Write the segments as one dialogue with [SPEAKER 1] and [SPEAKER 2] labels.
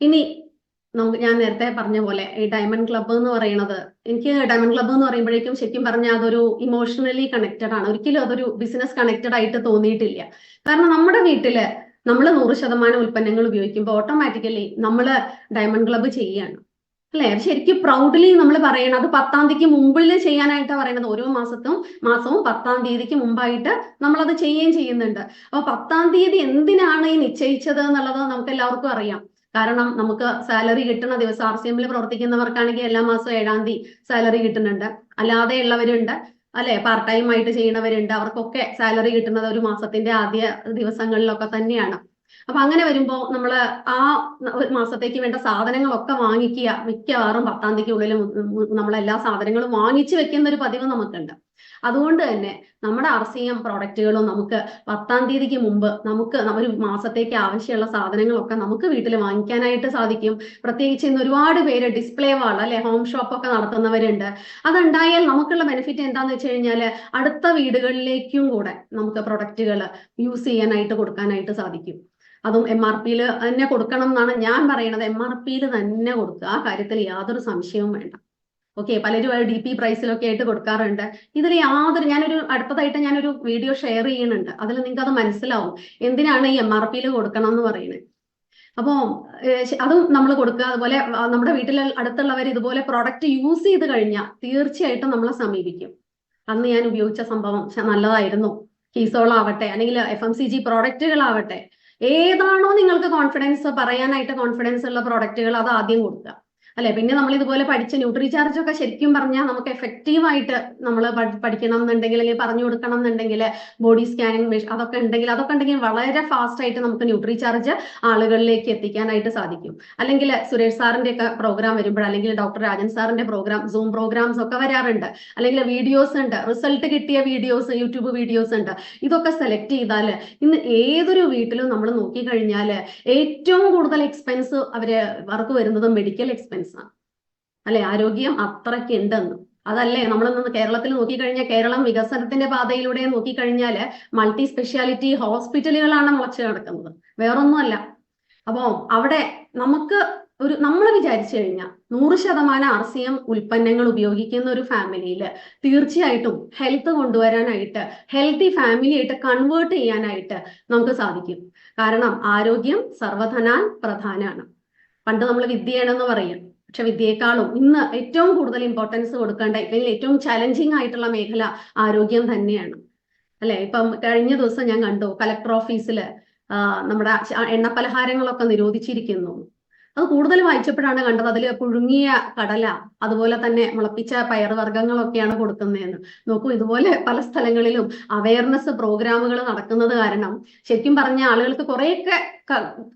[SPEAKER 1] ഇനി ഞാൻ നേരത്തെ പറഞ്ഞ പോലെ ഈ ഡയമണ്ട് ക്ലബ്ബ് എന്ന് പറയുന്നത്, എനിക്ക് ഡയമണ്ട് ക്ലബ്ബ് എന്ന് പറയുമ്പോഴേക്കും ശരിക്കും പറഞ്ഞാൽ അതൊരു ഇമോഷണലി കണക്റ്റഡ് ആണ്. ഒരിക്കലും അതൊരു ബിസിനസ് കണക്റ്റഡ് ആയിട്ട് തോന്നിയിട്ടില്ല. കാരണം നമ്മുടെ വീട്ടില് നമ്മൾ 100% ഉൽപ്പന്നങ്ങൾ ഉപയോഗിക്കുമ്പോൾ ഓട്ടോമാറ്റിക്കലി നമ്മൾ ഡയമണ്ട് ക്ലബ്ബ് ചെയ്യാണ്, അല്ലെ? ശരിക്കും പ്രൗഡ്ലി നമ്മൾ പറയണം. അത് 10-ാം തീയതിക്ക് മുമ്പിൽ ചെയ്യാനായിട്ടാണ് പറയുന്നത്. ഓരോ മാസവും 10-ാം തീയതിക്ക് മുമ്പായിട്ട് നമ്മളത് ചെയ്യുകയും ചെയ്യുന്നുണ്ട്. അപ്പൊ 10-ാം തീയതി എന്തിനാണ് ഈ നിശ്ചയിച്ചത് എന്നുള്ളത് നമുക്ക് എല്ലാവർക്കും അറിയാം. കാരണം നമുക്ക് സാലറി കിട്ടുന്ന ദിവസം, RCM പ്രവർത്തിക്കുന്നവർക്കാണെങ്കിൽ എല്ലാ മാസവും 7-ാം തീയതി സാലറി കിട്ടുന്നുണ്ട്. അല്ലാതെ ഉള്ളവരുണ്ട്, അല്ലെ? പാർട്ട് ടൈം ആയിട്ട് ചെയ്യുന്നവരുണ്ട്. അവർക്കൊക്കെ സാലറി കിട്ടുന്നത് ഒരു മാസത്തിന്റെ ആദ്യ ദിവസങ്ങളിലൊക്കെ തന്നെയാണ്. അപ്പൊ അങ്ങനെ വരുമ്പോ നമ്മള് ആ മാസത്തേക്ക് വേണ്ട സാധനങ്ങളൊക്കെ വാങ്ങിക്കുക. മിക്കവാറും 10-ാം തീയതിക്കുള്ളിൽ നമ്മളെല്ലാ സാധനങ്ങളും വാങ്ങിച്ചു വെക്കുന്ന ഒരു പതിവ് നമുക്കുണ്ട്. അതുകൊണ്ട് തന്നെ നമ്മുടെ RCM പ്രോഡക്റ്റുകളും നമുക്ക് 10-ാം തീയതിക്ക് മുമ്പ് നമുക്ക് ഒരു മാസത്തേക്ക് ആവശ്യമുള്ള സാധനങ്ങളൊക്കെ നമുക്ക് വീട്ടിൽ വാങ്ങിക്കാനായിട്ട് സാധിക്കും. പ്രത്യേകിച്ച് ഇന്ന് ഒരുപാട് പേര് ഡിസ്പ്ലേ വാൾ, അല്ലെ, ഹോം ഷോപ്പ് ഒക്കെ നടത്തുന്നവരുണ്ട്. അതുണ്ടായാൽ നമുക്കുള്ള ബെനിഫിറ്റ് എന്താന്ന് വെച്ച് കഴിഞ്ഞാല് അടുത്ത വീടുകളിലേക്കും കൂടെ നമുക്ക് പ്രൊഡക്റ്റുകൾ യൂസ് ചെയ്യാനായിട്ട് കൊടുക്കാനായിട്ട് സാധിക്കും. അതും MRP-യിൽ തന്നെ കൊടുക്കണം എന്നാണ് ഞാൻ പറയുന്നത്. MRP-യിൽ തന്നെ കൊടുക്കുക, ആ കാര്യത്തിൽ യാതൊരു സംശയവും വേണ്ട. ഓക്കെ, പലരും DP പ്രൈസിലൊക്കെ ആയിട്ട് കൊടുക്കാറുണ്ട്. ഇതിൽ അടുത്തതായിട്ട് ഞാനൊരു വീഡിയോ ഷെയർ ചെയ്യുന്നുണ്ട്. അതിൽ നിങ്ങൾക്ക് അത് മനസ്സിലാവും എന്തിനാണ് ഈ MRP-യിൽ കൊടുക്കണം എന്ന് പറയുന്നത്. അപ്പോൾ അതും നമ്മൾ കൊടുക്കുക. അതുപോലെ നമ്മുടെ വീട്ടിൽ അടുത്തുള്ളവർ ഇതുപോലെ പ്രോഡക്റ്റ് യൂസ് ചെയ്ത് കഴിഞ്ഞാൽ തീർച്ചയായിട്ടും നമ്മളെ സമീപിക്കും. അന്ന് ഞാൻ ഉപയോഗിച്ച സംഭവം നല്ലതായിരുന്നു, കീസോൾ ആവട്ടെ അല്ലെങ്കിൽ FMCG പ്രോഡക്റ്റുകളാവട്ടെ, ഏതാണോ നിങ്ങൾക്ക് പറയാനായിട്ട് കോൺഫിഡൻസ് ഉള്ള പ്രോഡക്റ്റുകൾ അത് ആദ്യം കൊടുക്കുക, അല്ലെ? പിന്നെ നമ്മൾ ഇതുപോലെ പഠിച്ച ന്യൂട്രിചാർജ് ഒക്കെ ശരിക്കും പറഞ്ഞാൽ നമുക്ക് എഫക്റ്റീവായിട്ട് നമ്മൾ പഠിക്കണം എന്നുണ്ടെങ്കിൽ, അല്ലെങ്കിൽ പറഞ്ഞു കൊടുക്കണം എന്നുണ്ടെങ്കിൽ, ബോഡി സ്കാനിങ് അതൊക്കെ ഉണ്ടെങ്കിൽ വളരെ ഫാസ്റ്റ് ആയിട്ട് നമുക്ക് ന്യൂട്രിചാർജ് ആളുകളിലേക്ക് എത്തിക്കാനായിട്ട് സാധിക്കും. അല്ലെങ്കിൽ സുരേഷ് സാറിന്റെ ഒക്കെ പ്രോഗ്രാം വരുമ്പോൾ, അല്ലെങ്കിൽ ഡോക്ടർ രാജൻ സാറിന്റെ പ്രോഗ്രാം, സൂം പ്രോഗ്രാംസ് ഒക്കെ വരാറുണ്ട്. അല്ലെങ്കിൽ വീഡിയോസ് ഉണ്ട്, റിസൾട്ട് കിട്ടിയ വീഡിയോസ്, യൂട്യൂബ് വീഡിയോസ് ഉണ്ട്. ഇതൊക്കെ സെലക്ട് ചെയ്താൽ ഇന്ന് ഏതൊരു വീട്ടിലും നമ്മൾ നോക്കിക്കഴിഞ്ഞാൽ ഏറ്റവും കൂടുതൽ എക്സ്പെൻസ് അവർക്ക് വരുന്നത് മെഡിക്കൽ എക്സ്പെൻസ് ആണ്, അല്ലെ? ആരോഗ്യം അത്രയ്ക്ക് ഉണ്ടെന്ന്. അതല്ലേ നമ്മളിന്ന് കേരളത്തിൽ നോക്കിക്കഴിഞ്ഞാൽ, കേരളം വികസനത്തിന്റെ പാതയിലൂടെ നോക്കിക്കഴിഞ്ഞാൽ മൾട്ടി സ്പെഷ്യാലിറ്റി ഹോസ്പിറ്റലുകളാണ് മുളച്ചു കിടക്കുന്നത്, വേറൊന്നുമല്ല. അപ്പോ അവിടെ നമ്മൾ വിചാരിച്ചു കഴിഞ്ഞാൽ 100% RCM ഉൽപ്പന്നങ്ങൾ ഉപയോഗിക്കുന്ന ഒരു ഫാമിലിയിൽ തീർച്ചയായിട്ടും ഹെൽത്ത് കൊണ്ടുവരാനായിട്ട്, ഹെൽത്തി ഫാമിലി ആയിട്ട് കൺവേർട്ട് ചെയ്യാനായിട്ട് നമുക്ക് സാധിക്കും. കാരണം ആരോഗ്യം സർവധനാൽ പ്രധാനമാണ്. പണ്ട് നമ്മൾ വിദ്യയാണെന്ന് പറയും, പക്ഷെ വിദ്യയെക്കാളും ഇന്ന് ഏറ്റവും കൂടുതൽ ഇമ്പോർട്ടൻസ് കൊടുക്കേണ്ട, അല്ലെങ്കിൽ ഏറ്റവും ചലഞ്ചിങ് ആയിട്ടുള്ള മേഖല ആരോഗ്യം തന്നെയാണ്, അല്ലെ? ഇപ്പം കഴിഞ്ഞ ദിവസം ഞാൻ കണ്ടു, കലക്ടർ ഓഫീസിൽ നമ്മുടെ എണ്ണ പലഹാരങ്ങളൊക്കെ നിരോധിച്ചിരിക്കുന്നു. അത് കൂടുതൽ വായിച്ചപ്പോഴാണ് കണ്ടത്, അതിൽ പുഴുങ്ങിയ കടല, അതുപോലെ തന്നെ മുളപ്പിച്ച പയറുവർഗ്ഗങ്ങളൊക്കെയാണ് കൊടുക്കുന്നതെന്ന്. നോക്കൂ, ഇതുപോലെ പല സ്ഥലങ്ങളിലും അവയർനെസ് പ്രോഗ്രാമുകൾ നടക്കുന്നത് കാരണം ശരിക്കും പറഞ്ഞ ആളുകൾക്ക് കുറേയൊക്കെ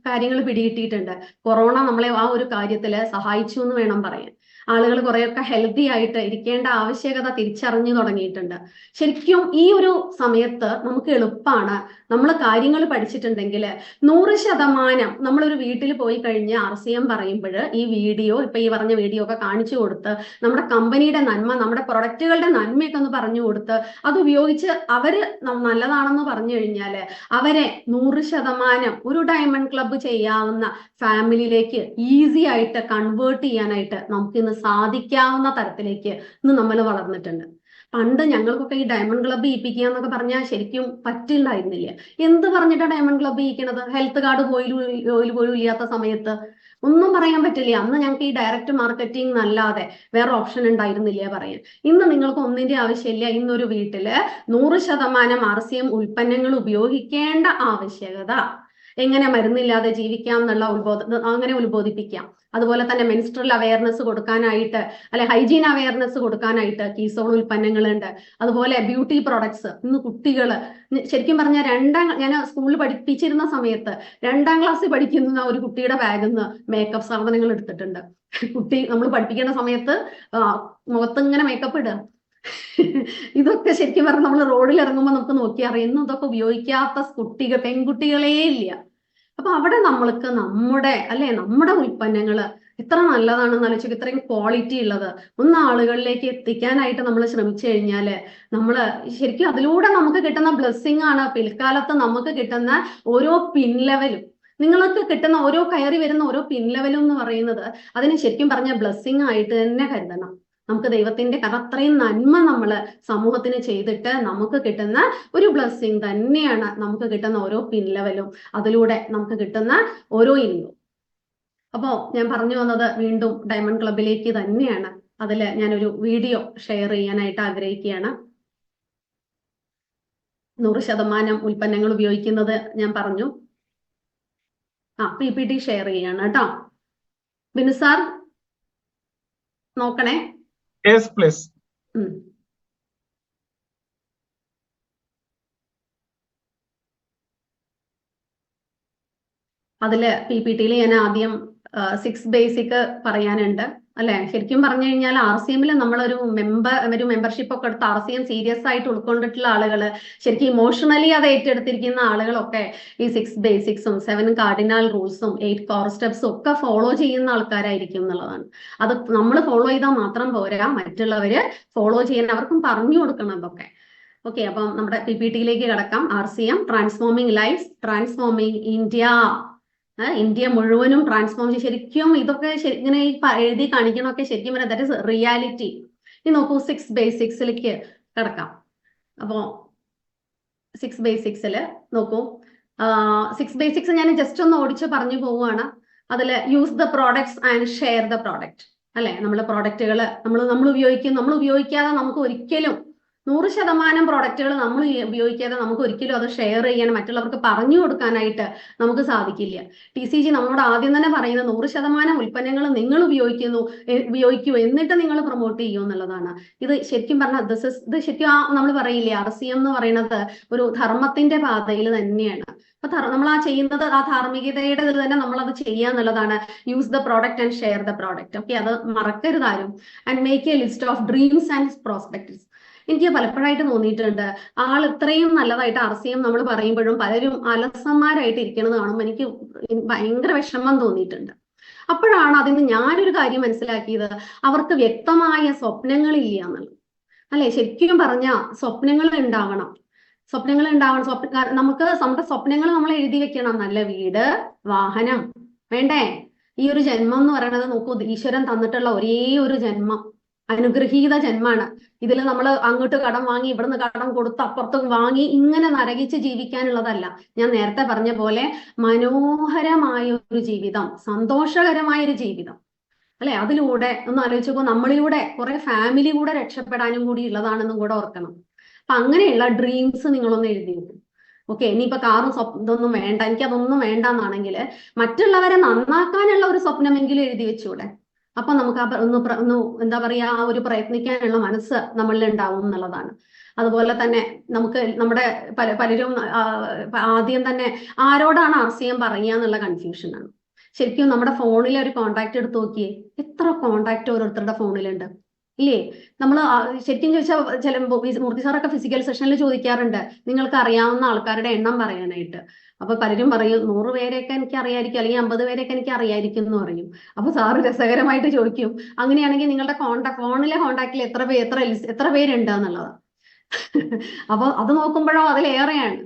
[SPEAKER 1] കാര്യങ്ങൾ പിടികിട്ടിയിട്ടുണ്ട്. കൊറോണ നമ്മളെ ആ ഒരു കാര്യത്തിൽ സഹായിച്ചു എന്ന് വേണം പറയാൻ. ആളുകൾ കുറെയൊക്കെ ഹെൽത്തി ആയിട്ട് ഇരിക്കേണ്ട ആവശ്യകത തിരിച്ചറിഞ്ഞു തുടങ്ങിയിട്ടുണ്ട്. ശരിക്കും ഈ ഒരു സമയത്ത് നമുക്ക് എളുപ്പമാണ്. നമ്മൾ കാര്യങ്ങൾ പഠിച്ചിട്ടുണ്ടെങ്കിൽ 100% നമ്മളൊരു വീട്ടിൽ പോയി കഴിഞ്ഞ് RCM പറയുമ്പോൾ ഈ വീഡിയോ, ഇപ്പൊ ഈ പറഞ്ഞ വീഡിയോ ഒക്കെ കാണിച്ചു കൊടുത്ത് നമ്മുടെ കമ്പനിയുടെ നന്മ, നമ്മുടെ പ്രൊഡക്റ്റുകളുടെ നന്മയൊക്കെ ഒന്ന് പറഞ്ഞു കൊടുത്ത് അത് ഉപയോഗിച്ച് അവര് നല്ലതാണെന്ന് പറഞ്ഞു കഴിഞ്ഞാൽ അവരെ 100% ഒരു ഡയമണ്ട് ക്ലബ്ബ് ചെയ്യാവുന്ന ഫാമിലിയിലേക്ക് ഈസി ആയിട്ട് കൺവേർട്ട് ചെയ്യാനായിട്ട് നമുക്ക് ഇന്ന് സാധിക്കാവുന്ന തരത്തിലേക്ക് ഇന്ന് നമ്മൾ വളർന്നിട്ടുണ്ട്. പണ്ട് ഞങ്ങൾക്കൊക്കെ ഈ ഡയമണ്ട് ക്ലബ്ബ് ചെയ്യിപ്പിക്കുക എന്നൊക്കെ പറഞ്ഞാൽ ശരിക്കും പറ്റില്ലായിരുന്നില്ല. എന്ത് പറഞ്ഞിട്ടാണ് ഡയമണ്ട് ക്ലബ്ബ് ചെയ്യിക്കണത്? ഹെൽത്ത് കാർഡ് പോലും ഇല്ലാത്ത സമയത്ത് ഒന്നും പറയാൻ പറ്റില്ല. അന്ന് ഞങ്ങൾക്ക് ഈ ഡയറക്റ്റ് മാർക്കറ്റിംഗ് അല്ലാതെ വേറെ ഓപ്ഷൻ ഉണ്ടായിരുന്നില്ല പറയാൻ. ഇന്ന് നിങ്ങൾക്ക് ഒന്നിന്റെ ആവശ്യമില്ല. ഇന്നൊരു വീട്ടില് 100% RCM ഉൽപ്പന്നങ്ങൾ ഉപയോഗിക്കേണ്ട ആവശ്യകത, എങ്ങനെ മരുന്നില്ലാതെ ജീവിക്കാം എന്നുള്ള അങ്ങനെ ഉത്ബോധിപ്പിക്കാം. അതുപോലെ തന്നെ മെൻസ്ട്രൽ അവയർനെസ് കൊടുക്കാനായിട്ട്, അല്ലെ, ഹൈജീൻ അവയർനെസ് കൊടുക്കാനായിട്ട് കീസോൾ ഉൽപ്പന്നങ്ങളുണ്ട്. അതുപോലെ ബ്യൂട്ടി പ്രോഡക്ട്സ്. ഇന്ന് കുട്ടികൾ ശരിക്കും പറഞ്ഞാൽ ഞാൻ സ്കൂളിൽ പഠിപ്പിച്ചിരുന്ന സമയത്ത് 2-ാം ക്ലാസ്സിൽ പഠിക്കുന്ന ഒരു കുട്ടിയുടെ ബാഗിൽ നിന്ന് മേക്കപ്പ് സാധനങ്ങൾ എടുത്തിട്ടുണ്ട്. കുട്ടി നമ്മൾ പഠിപ്പിക്കുന്ന സമയത്ത് മുഖത്ത് ഇങ്ങനെ മേക്കപ്പ് ഇടുക. ഇതൊക്കെ ശരിക്കും പറഞ്ഞാൽ നമ്മൾ റോഡിൽ ഇറങ്ങുമ്പോൾ നമുക്ക് നോക്കി അറിയുന്നു, ഇതൊക്കെ ഉപയോഗിക്കാത്ത പെൺകുട്ടികളേ ഇല്ല. അപ്പൊ അവിടെ നമ്മൾക്ക് നമ്മുടെ ഉൽപ്പന്നങ്ങള് എത്ര നല്ലതാണെന്ന് ആലോചിക്കുക. ഇത്രയും ക്വാളിറ്റി ഉള്ളത് ഒന്ന് ആളുകളിലേക്ക് എത്തിക്കാനായിട്ട് നമ്മൾ ശ്രമിച്ചു കഴിഞ്ഞാല് ശരിക്കും അതിലൂടെ നമുക്ക് കിട്ടുന്ന ബ്ലെസ്സിങ് ആണ് പിൽക്കാലത്ത് നമുക്ക് കിട്ടുന്ന ഓരോ പിൻലെവലും. നിങ്ങൾക്ക് കിട്ടുന്ന ഓരോ കയറി വരുന്ന ഓരോ പിൻ ലെവലും എന്ന് പറയുന്നത് അതിന് ശരിക്കും പറഞ്ഞ ബ്ലെസ്സിങ് ആയിട്ട് തന്നെ കരുതണം. നമുക്ക് ദൈവത്തിന്റെ കാരണം അത്രയും നന്മ നമ്മൾ സമൂഹത്തിന് ചെയ്തിട്ട് നമുക്ക് കിട്ടുന്ന ഒരു ബ്ലെസ്സിങ് തന്നെയാണ് നമുക്ക് കിട്ടുന്ന ഓരോ പിൻ ലെവലും, അതിലൂടെ നമുക്ക് കിട്ടുന്ന ഓരോ ഇൻകം. അപ്പോൾ ഞാൻ പറഞ്ഞു വന്നത് വീണ്ടും ഡയമണ്ട് ക്ലബിലേക്ക് തന്നെയാണ്. അതിൽ ഞാനൊരു വീഡിയോ ഷെയർ ചെയ്യാനായിട്ട് ആഗ്രഹിക്കുകയാണ്. 100% ഉൽപ്പന്നങ്ങൾ ഉപയോഗിക്കുന്നത് ഞാൻ പറഞ്ഞു. PPT ഷെയർ ചെയ്യാണ് കേട്ടോ. ബിനു സാർ നോക്കണേ. അതില് PPT-യിൽ ഞാൻ ആദ്യം 6 ബേസിക് പറയാനുണ്ട് അല്ലെ. ശരിക്കും പറഞ്ഞു കഴിഞ്ഞാൽ RCM നമ്മളൊരു മെമ്പർഷിപ്പ് ഒക്കെ എടുത്ത് RCM സീരിയസ് ആയിട്ട് ഉൾക്കൊണ്ടിട്ടുള്ള ആളുകൾ, ശരിക്കും ഇമോഷണലി അത് ഏറ്റെടുത്തിരിക്കുന്ന ആളുകളൊക്കെ ഈ 6 ബേസിക്സും 7 കാർഡിനൽ റൂൾസും 8 കോർ സ്റ്റെപ്സും ഒക്കെ ഫോളോ ചെയ്യുന്ന ആൾക്കാരായിരിക്കും എന്നുള്ളതാണ്. അത് നമ്മൾ ഫോളോ ചെയ്താൽ മാത്രം പോരാ, മറ്റുള്ളവര് ഫോളോ ചെയ്യാൻ അവർക്കും പറഞ്ഞു കൊടുക്കണം ഇതൊക്കെ. ഓക്കെ, അപ്പം നമ്മുടെ PPT-യിലേക്ക് കിടക്കാം. RCM transforming life, transforming India. India മുഴുവനും ട്രാൻസ്ഫോം ചെയ്യും. ശരിക്കും ഇതൊക്കെ ഇങ്ങനെ എഴുതി കാണിക്കണമൊക്കെ ശരിക്കും പറഞ്ഞാൽ ദാറ്റ് ഇസ് റിയാലിറ്റി. ഇനി നോക്കൂ, 6 ബേസിക്സിലേക്ക് കിടക്കാം. അപ്പോ 6 ബേസിക്സിൽ നോക്കൂ, 6 ബേസിക്സ് ഞാൻ ജസ്റ്റ് ഒന്ന് ഓടിച്ച് പറഞ്ഞു പോവുകയാണ്. അതിൽ use the products and share the product അല്ലെ. നമ്മളെ പ്രോഡക്റ്റുകൾ നമ്മൾ ഉപയോഗിക്കാതെ നമുക്ക് ഒരിക്കലും 100% പ്രോഡക്റ്റുകൾ നമ്മൾ ഉപയോഗിക്കാതെ നമുക്ക് ഒരിക്കലും അത് ഷെയർ ചെയ്യാൻ, മറ്റുള്ളവർക്ക് പറഞ്ഞു കൊടുക്കാനായിട്ട് നമുക്ക് സാധിക്കില്ല. TCG നമ്മളോട് ആദ്യം തന്നെ പറയുന്നത് 100% ഉൽപ്പന്നങ്ങൾ നിങ്ങൾ ഉപയോഗിക്കൂ, എന്നിട്ട് നിങ്ങൾ പ്രൊമോട്ട് ചെയ്യൂ എന്നുള്ളതാണ്. ഇത് ശരിക്കും പറഞ്ഞാൽ ഇത് ശരിക്കും നമ്മൾ പറയില്ലേ, RCM എന്ന് പറയുന്നത് ഒരു ധർമ്മത്തിന്റെ പാതയിൽ തന്നെയാണ്. അപ്പൊ നമ്മൾ ചെയ്യുന്നത് ആ ധാർമ്മികതയുടെ ഇതിൽ തന്നെ നമ്മൾ അത് ചെയ്യുക എന്നുള്ളതാണ്. Use the product and share the product. Okay, അത് മറക്കരുതാരും. And make a list of dreams and prospects. എനിക്ക് പലപ്പോഴായിട്ട് തോന്നിയിട്ടുണ്ട്, ആൾ ഇത്രയും നല്ലതായിട്ട് RCM നമ്മൾ പറയുമ്പോഴും പലരും അലസന്മാരായിട്ട് ഇരിക്കുന്നത് കാണുമ്പോൾ എനിക്ക് ഭയങ്കര വിഷമം തോന്നിയിട്ടുണ്ട്. അപ്പോഴാണ് അതിന് ഞാനൊരു കാര്യം മനസ്സിലാക്കിയത്, അവർക്ക് വ്യക്തമായ സ്വപ്നങ്ങളില്ല എന്നുള്ളത് അല്ലെ. ശരിക്കും പറഞ്ഞ സ്വപ്നങ്ങൾ ഉണ്ടാവണം. നമുക്ക് നമ്മുടെ സ്വപ്നങ്ങൾ നമ്മൾ എഴുതി വെക്കണം. നല്ല വീട്, വാഹനം വേണ്ടേ. ഈ ഒരു ജന്മം എന്ന് പറയുന്നത് നോക്കൂ, ഈശ്വരൻ തന്നിട്ടുള്ള ഒരേ ഒരു ജന്മം, അനുഗ്രഹീത ജന്മാണ്. ഇതിൽ നമ്മൾ അങ്ങോട്ട് കടം വാങ്ങി, ഇവിടുന്ന് കടം കൊടുത്ത് അപ്പുറത്ത് വാങ്ങി ഇങ്ങനെ നരകിച്ച് ജീവിക്കാനുള്ളതല്ല. ഞാൻ നേരത്തെ പറഞ്ഞ പോലെ മനോഹരമായ ഒരു ജീവിതം, സന്തോഷകരമായ ഒരു ജീവിതം അല്ലെ. അതിലൂടെ ഒന്ന് ആലോചിച്ചപ്പോൾ നമ്മളിലൂടെ കുറെ ഫാമിലി കൂടെ രക്ഷപ്പെടാനും കൂടി ഉള്ളതാണെന്നും കൂടെ ഓർക്കണം. അപ്പൊ അങ്ങനെയുള്ള ഡ്രീംസ് നിങ്ങളൊന്ന് എഴുതി വെക്കും. ഓക്കെ, ഇനിയിപ്പോ കാറും ഇതൊന്നും വേണ്ട, എനിക്ക് അതൊന്നും വേണ്ടെന്നാണെങ്കിൽ മറ്റുള്ളവരെ നന്നാക്കാനുള്ള ഒരു സ്വപ്നമെങ്കിലും എഴുതി വെച്ചൂടെ. അപ്പൊ നമുക്ക് ഒന്ന് എന്താ പറയാ, ആ ഒരു പ്രയത്നിക്കാനുള്ള മനസ്സ് നമ്മളിൽ ഉണ്ടാവും എന്നുള്ളതാണ്. അതുപോലെ തന്നെ നമുക്ക് നമ്മുടെ പലരും ആദ്യം തന്നെ ആരോടാണ് RCM പറയുക എന്നുള്ള കൺഫ്യൂഷനാണ്. ശരിക്കും നമ്മുടെ ഫോണിലെ ഒരു കോണ്ടാക്ട് എടുത്ത് നോക്കിയേ, എത്ര കോണ്ടാക്ട് ഓരോരുത്തരുടെ ഫോണിലുണ്ട് ഇല്ലേ. നമ്മൾ ശരിക്കും ചോദിച്ചാൽ ചില മൂർത്തി സാറൊക്കെ ഫിസിക്കൽ സെഷനിൽ ചോദിക്കാറുണ്ട്, നിങ്ങൾക്ക് അറിയാവുന്ന ആൾക്കാരുടെ എണ്ണം പറയാനായിട്ട്. അപ്പൊ പലരും പറയും 100 പേരെയൊക്കെ എനിക്ക് അറിയായിരിക്കും, അല്ലെങ്കിൽ 50 പേരെയൊക്കെ എനിക്ക് അറിയായിരിക്കും എന്ന് പറയും. അപ്പൊ സാറ് രസകരമായിട്ട് ചോദിക്കും, അങ്ങനെയാണെങ്കിൽ നിങ്ങളുടെ ഫോണിലെ കോണ്ടാക്റ്റിൽ എത്ര പേരുണ്ട് എന്നുള്ളത്. അപ്പൊ അത് നോക്കുമ്പോഴോ അതിലേറെയാണ്.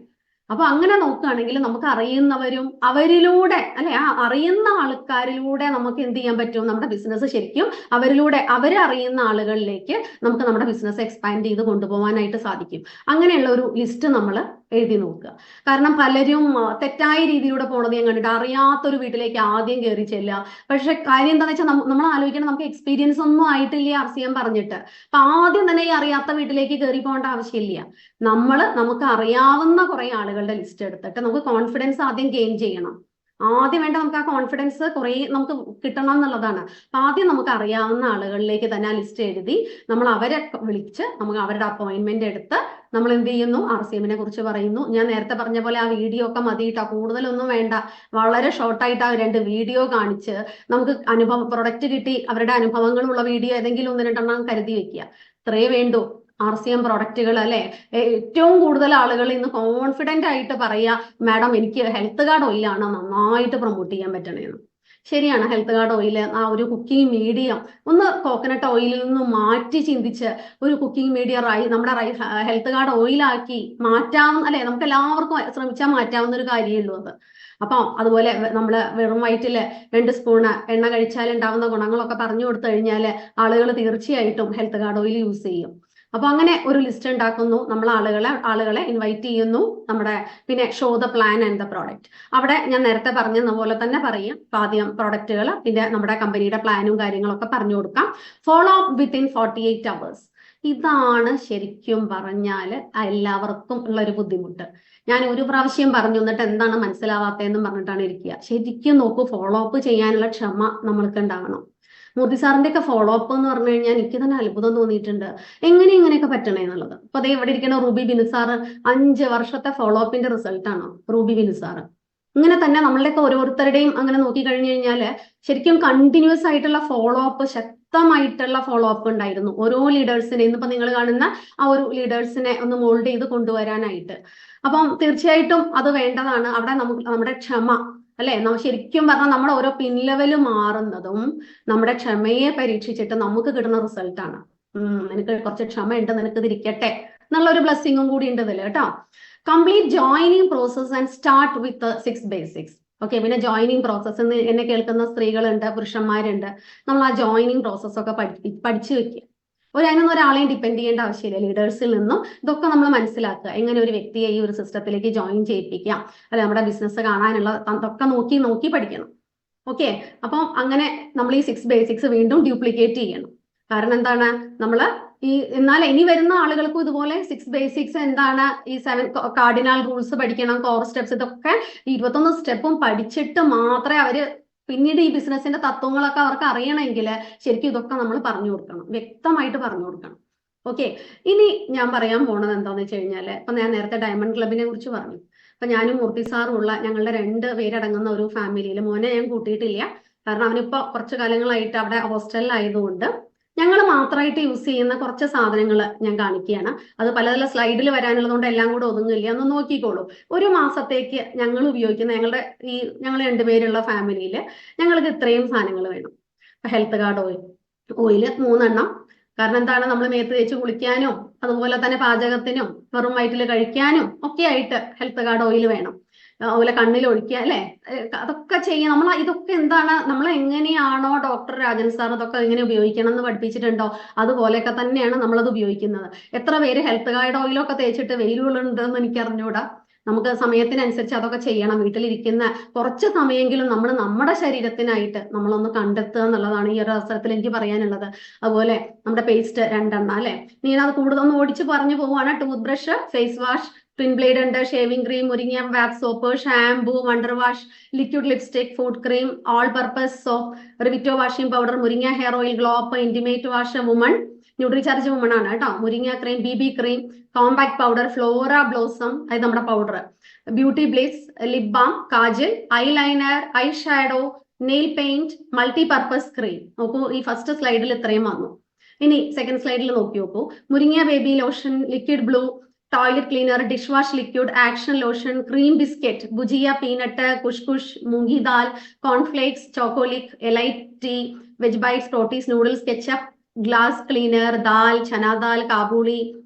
[SPEAKER 1] അപ്പൊ അങ്ങനെ നോക്കുകയാണെങ്കിൽ നമുക്ക് അറിയുന്നവരും അവരിലൂടെ അല്ലെ, ആ അറിയുന്ന ആൾക്കാരിലൂടെ നമുക്ക് എന്ത് ചെയ്യാൻ പറ്റും, നമ്മുടെ ബിസിനസ് ശരിക്കും അവരിലൂടെ അവരറിയുന്ന ആളുകളിലേക്ക് നമുക്ക് നമ്മുടെ ബിസിനസ് എക്സ്പാൻഡ് ചെയ്ത് കൊണ്ടുപോകാനായിട്ട് സാധിക്കും. അങ്ങനെയുള്ള ഒരു ലിസ്റ്റ് നമ്മൾ എഴുതി നോക്കുക. കാരണം പലരും തെറ്റായ രീതിയിലൂടെ പോണത് ഞാൻ കണ്ടിട്ട്, അറിയാത്തൊരു വീട്ടിലേക്ക് ആദ്യം കയറി ചെല്ലുക. പക്ഷെ കാര്യം എന്താണെന്ന് വെച്ചാൽ നമ്മൾ ആലോചിക്കണം, നമുക്ക് എക്സ്പീരിയൻസ് ഒന്നും ആയിട്ടില്ല RCM പറഞ്ഞിട്ട്. അപ്പൊ ആദ്യം തന്നെ ഈ അറിയാത്ത വീട്ടിലേക്ക് കയറി പോകേണ്ട ആവശ്യമില്ല. നമുക്ക് അറിയാവുന്ന കുറെ ആളുകളുടെ ലിസ്റ്റ് എടുത്തിട്ട് നമുക്ക് കോൺഫിഡൻസ് ആദ്യം ഗെയിൻ ചെയ്യണം. ആദ്യം വേണ്ട നമുക്ക് ആ കോൺഫിഡൻസ് കുറെ നമുക്ക് കിട്ടണം എന്നുള്ളതാണ്. അപ്പൊ ആദ്യം നമുക്ക് അറിയാവുന്ന ആളുകളിലേക്ക് തന്നെ ആ ലിസ്റ്റ് എഴുതി നമ്മൾ അവരെ വിളിച്ച് നമുക്ക് അവരുടെ അപ്പോയിന്റ്മെന്റ് എടുത്ത് നമ്മൾ എന്ത് ചെയ്യുന്നു, RCM-നെ കുറിച്ച് പറയുന്നു. ഞാൻ നേരത്തെ പറഞ്ഞ പോലെ ആ വീഡിയോ ഒക്കെ മതിയിട്ടാ, കൂടുതലൊന്നും വേണ്ട, വളരെ ഷോർട്ടായിട്ട് ആ 2 വീഡിയോ കാണിച്ച് നമുക്ക് പ്രൊഡക്റ്റ് കിട്ടി അവരുടെ അനുഭവങ്ങളുള്ള വീഡിയോ ഏതെങ്കിലും 1-2 കരുതി വെക്കുക. ഇത്രയേ വേണ്ടൂ. RCM പ്രോഡക്റ്റുകൾ അല്ലെ, ഏറ്റവും കൂടുതൽ ആളുകൾ ഇന്ന് കോൺഫിഡന്റ് ആയിട്ട് പറയാ, മാഡം എനിക്ക് ഹെൽത്ത് കാർഡ് ഓയിലാണ് നന്നായിട്ട് പ്രൊമോട്ട് ചെയ്യാൻ പറ്റണേന്ന്. ശരിയാണ്, ഹെൽത്ത് കാർഡ് ഓയിൽ ആ ഒരു കുക്കിംഗ് മീഡിയം ഒന്ന് കോക്കനട്ട് ഓയിലിൽ നിന്ന് മാറ്റി ചിന്തിച്ച് ഒരു കുക്കിംഗ് മീഡിയം നമ്മുടെ ഹെൽത്ത് കാർഡ് ഓയിലാക്കി മാറ്റാവുന്ന, അല്ലെ, നമുക്ക് എല്ലാവർക്കും ശ്രമിച്ചാൽ മാറ്റാവുന്ന ഒരു കാര്യമുള്ളൂ അത്. അപ്പം അതുപോലെ നമ്മൾ വെറും വയറ്റിൽ 2 സ്പൂണ് എണ്ണ കഴിച്ചാൽ ഉണ്ടാവുന്ന ഗുണങ്ങളൊക്കെ പറഞ്ഞു കൊടുത്തു കഴിഞ്ഞാൽ ആളുകൾ തീർച്ചയായിട്ടും ഹെൽത്ത് കാർഡ് ഓയിൽ യൂസ് ചെയ്യും. അപ്പൊ അങ്ങനെ ഒരു ലിസ്റ്റ് ഉണ്ടാക്കുന്നു, നമ്മൾ ആളുകളെ ഇൻവൈറ്റ് ചെയ്യുന്നു, നമ്മുടെ പിന്നെ show the plan and the product. അവിടെ ഞാൻ നേരത്തെ പറഞ്ഞ പോലെ തന്നെ പറയും, ആദ്യം പ്രോഡക്റ്റുകൾ, പിന്നെ നമ്മുടെ കമ്പനിയുടെ പ്ലാനും കാര്യങ്ങളൊക്കെ പറഞ്ഞു കൊടുക്കാം. Follow up within 48 hours. ഇതാണ് ശരിക്കും പറഞ്ഞാൽ എല്ലാവർക്കും ഉള്ള ഒരു ബുദ്ധിമുട്ട്. ഞാൻ ഒരു പ്രാവശ്യം പറഞ്ഞു, എന്നിട്ട് എന്താണ് മനസ്സിലാവാത്തതെന്നും പറഞ്ഞിട്ടാണ് ഇരിക്കുക. ശരിക്കും നോക്കൂ, ഫോളോ അപ്പ് ചെയ്യാനുള്ള ക്ഷമ നമ്മൾക്ക് ഉണ്ടാവണം. മോദി സാറിന്റെ ഒക്കെ ഫോളോ അപ്പ് എന്ന് പറഞ്ഞു കഴിഞ്ഞാൽ എനിക്ക് തന്നെ അത്ഭുതം തോന്നിയിട്ടുണ്ട്, ഇങ്ങനെയൊക്കെ പറ്റണേ എന്നുള്ളത്. അപ്പൊ അതേ ഇവിടെ ഇരിക്കുന്ന റൂബി ബിനുസാർ 5 വർഷത്തെ ഫോളോ അപ്പിന്റെ റിസൾട്ട് ആണ് റൂബി ബിനുസാർ. ഇങ്ങനെ തന്നെ നമ്മളുടെയൊക്കെ ഓരോരുത്തരുടെയും അങ്ങനെ നോക്കി കഴിഞ്ഞു കഴിഞ്ഞാല് ശരിക്കും കണ്ടിന്യൂസ് ആയിട്ടുള്ള ഫോളോ അപ്പ്, ശക്തമായിട്ടുള്ള ഫോളോ അപ്പ് ഉണ്ടായിരുന്നു ഓരോ ലീഡേഴ്സിനെ. ഇന്നിപ്പോ നിങ്ങൾ കാണുന്ന ആ ഒരു ലീഡേഴ്സിനെ ഒന്ന് മോൾഡ് ചെയ്ത് കൊണ്ടുവരാനായിട്ട്. അപ്പം തീർച്ചയായിട്ടും അത് വേണ്ടതാണ്. അവിടെ നമ്മുടെ ക്ഷമ, അല്ലെ, ശരിക്കും പറഞ്ഞാൽ നമ്മുടെ ഓരോ പിൻ ലെവൽ മാറുന്നതും നമ്മുടെ ക്ഷമയെ പരീക്ഷിച്ചിട്ട് നമുക്ക് കിട്ടുന്ന റിസൾട്ടാണ്. നിനക്ക് കുറച്ച് ക്ഷമയുണ്ട്, നിനക്ക് ഇതിരിക്കട്ടെ എന്നുള്ള ഒരു ബ്ലെസ്സിങ്ങും കൂടി ഉണ്ട് ഇതിൽ കേട്ടോ. Complete joining process and start with 6 basics. Okay, പിന്നെ ജോയിനിങ് പ്രോസസ്സ് എന്നെ കേൾക്കുന്ന സ്ത്രീകളുണ്ട്, പുരുഷന്മാരുണ്ട്. നമ്മൾ ആ ജോയിനിങ് പ്രോസസ് ഒക്കെ പഠിച്ചു വെക്കുക. അതിനൊന്നും ഒരാളെയും ഡിപ്പെൻഡ് ചെയ്യേണ്ട ആവശ്യമില്ല. ലീഡേഴ്സിൽ നിന്നും ഇതൊക്കെ നമ്മൾ മനസ്സിലാക്കുക, എങ്ങനെ ഒരു വ്യക്തിയെ ഈ ഒരു സിസ്റ്റത്തിലേക്ക് ജോയിൻ ചെയ്യിപ്പിക്കാം, അല്ലെ, നമ്മുടെ ബിസിനസ് കാണാനുള്ള അതൊക്കെ നോക്കി പഠിക്കണം. ഓക്കെ, അപ്പം അങ്ങനെ നമ്മൾ ഈ 6 ബേസിക്സ് വീണ്ടും ഡ്യൂപ്ലിക്കേറ്റ് ചെയ്യണം. കാരണം എന്താണ്, എന്നാൽ ഇനി വരുന്ന ആളുകൾക്കും ഇതുപോലെ 6 ബേസിക്സ് എന്താണ്, ഈ 7 കാർഡിനൽ റൂൾസ് പഠിക്കണം, കോർ സ്റ്റെപ്സ്, ഇതൊക്കെ 21 സ്റ്റെപ്പും പഠിച്ചിട്ട് മാത്രമേ അവര് പിന്നീട് ഈ ബിസിനസിന്റെ തത്വങ്ങളൊക്കെ അവർക്ക് അറിയണമെങ്കിൽ ശരിക്കും ഇതൊക്കെ നമ്മൾ പറഞ്ഞു കൊടുക്കണം, വ്യക്തമായിട്ട് പറഞ്ഞു കൊടുക്കണം. ഓക്കെ, ഇനി ഞാൻ പറയാൻ പോണത് എന്താന്ന് വെച്ച് കഴിഞ്ഞാല്, ഇപ്പൊ ഞാൻ നേരത്തെ ഡയമണ്ട് ക്ലബിനെ കുറിച്ച് പറഞ്ഞു. അപ്പൊ ഞാനും മൂർത്തി സാറും ഉള്ള ഞങ്ങളുടെ 2 പേരടങ്ങുന്ന ഒരു ഫാമിലിയിൽ, മോനെ ഞാൻ കൂട്ടിയിട്ടില്ല, കാരണം അവനിപ്പോ കുറച്ചു കാലങ്ങളായിട്ട് അവിടെ ഹോസ്റ്റലിലായതുകൊണ്ട് ഞങ്ങൾ മാത്രമായിട്ട് യൂസ് ചെയ്യുന്ന കുറച്ച് സാധനങ്ങൾ ഞാൻ കാണിക്കുകയാണ്. അത് പല സ്ലൈഡിൽ വരാനുള്ളതുകൊണ്ട് എല്ലാം കൂടെ ഒതുങ്ങില്ല, ഒന്ന് നോക്കിക്കോളൂ. ഒരു മാസത്തേക്ക് ഞങ്ങൾ ഉപയോഗിക്കുന്ന ഞങ്ങൾ 2 പേരുള്ള ഫാമിലിയിൽ ഞങ്ങൾക്ക് ഇത്രയും സാധനങ്ങൾ വേണം. ഹെൽത്ത് കാർഡ് ഓയിൽ 3 എണ്ണം. കാരണം എന്താണ്, നമ്മൾ മേത്ത് തേച്ച് കുളിക്കാനും അതുപോലെ തന്നെ പാചകത്തിനും വെറും വയറ്റിൽ കഴിക്കാനും ഒക്കെ ആയിട്ട് ഹെൽത്ത് കാർഡ് ഓയിൽ വേണം. അതുപോലെ കണ്ണിൽ ഒഴിക്കുക, അല്ലെ, അതൊക്കെ ചെയ്യാം. ഇതൊക്കെ എന്താണ്, നമ്മൾ എങ്ങനെയാണോ ഡോക്ടർ രാജൻ സാർ ഇതൊക്കെ എങ്ങനെ ഉപയോഗിക്കണം എന്ന് പഠിപ്പിച്ചിട്ടുണ്ടോ അതുപോലെയൊക്കെ തന്നെയാണ് നമ്മളത് ഉപയോഗിക്കുന്നത്. എത്ര പേര് ഹെൽത്ത് കാർഡ് ഓയിലൊക്കെ തേച്ചിട്ട് വെയിലുകളുണ്ടെന്ന് എനിക്ക് അറിഞ്ഞൂടാ. നമുക്ക് സമയത്തിനനുസരിച്ച് അതൊക്കെ ചെയ്യണം. വീട്ടിലിരിക്കുന്ന കുറച്ച് സമയമെങ്കിലും നമ്മൾ നമ്മുടെ ശരീരത്തിനായിട്ട് നമ്മളൊന്ന് കണ്ടെത്തുക എന്നുള്ളതാണ് ഈ ഒരു അവസരത്തിൽ എനിക്ക് പറയാനുള്ളത്. അതുപോലെ നമ്മുടെ പേസ്റ്റ് 2 എണ്ണം, അല്ലെ, അത് കൂടുതൽ ഓടിച്ച് പറഞ്ഞു പോവുകയാണ്. Tooth brush, face wash, twin blade ഉണ്ട്, ഷേവിംഗ് ക്രീം, മുരിങ്ങ wax soap, shampoo, wonder wash, liquid lipstick, food cream, all purpose soap, Revito washing powder, മുരിങ്ങ hair oil, glow up, intimate wash woman, Nutricharge woman ആണ് കേട്ടോ, മുരിങ്ങ cream, BB cream, compact powder, Flora Blossom, അത് നമ്മുടെ powder, beauty bliss, lip balm, kajal, eyeliner, eye shadow, nail paint, multi purpose cream. നോക്കൂ, ഈ first സ്ലൈഡിൽ ഇത്രയും വന്നു. ഇനി സെക്കൻഡ് സ്ലൈഡിൽ നോക്കി നോക്കൂ. മുരിങ്ങ baby lotion, liquid blue, toilet cleaner, dish wash liquid, action lotion, cream biscuit, bhujia peanut, കുഷ്കുഷ്, മൂംഗി ദാൽ, കോൺഫ്ലേക്സ്, ചോക്കോലിക്, എലൈറ്റ് ടീ, വെജ് ബൈറ്റ്സ്, പ്രോട്ടീസ്, noodles, ketchup, glass cleaner, dal, chana dal, kabuli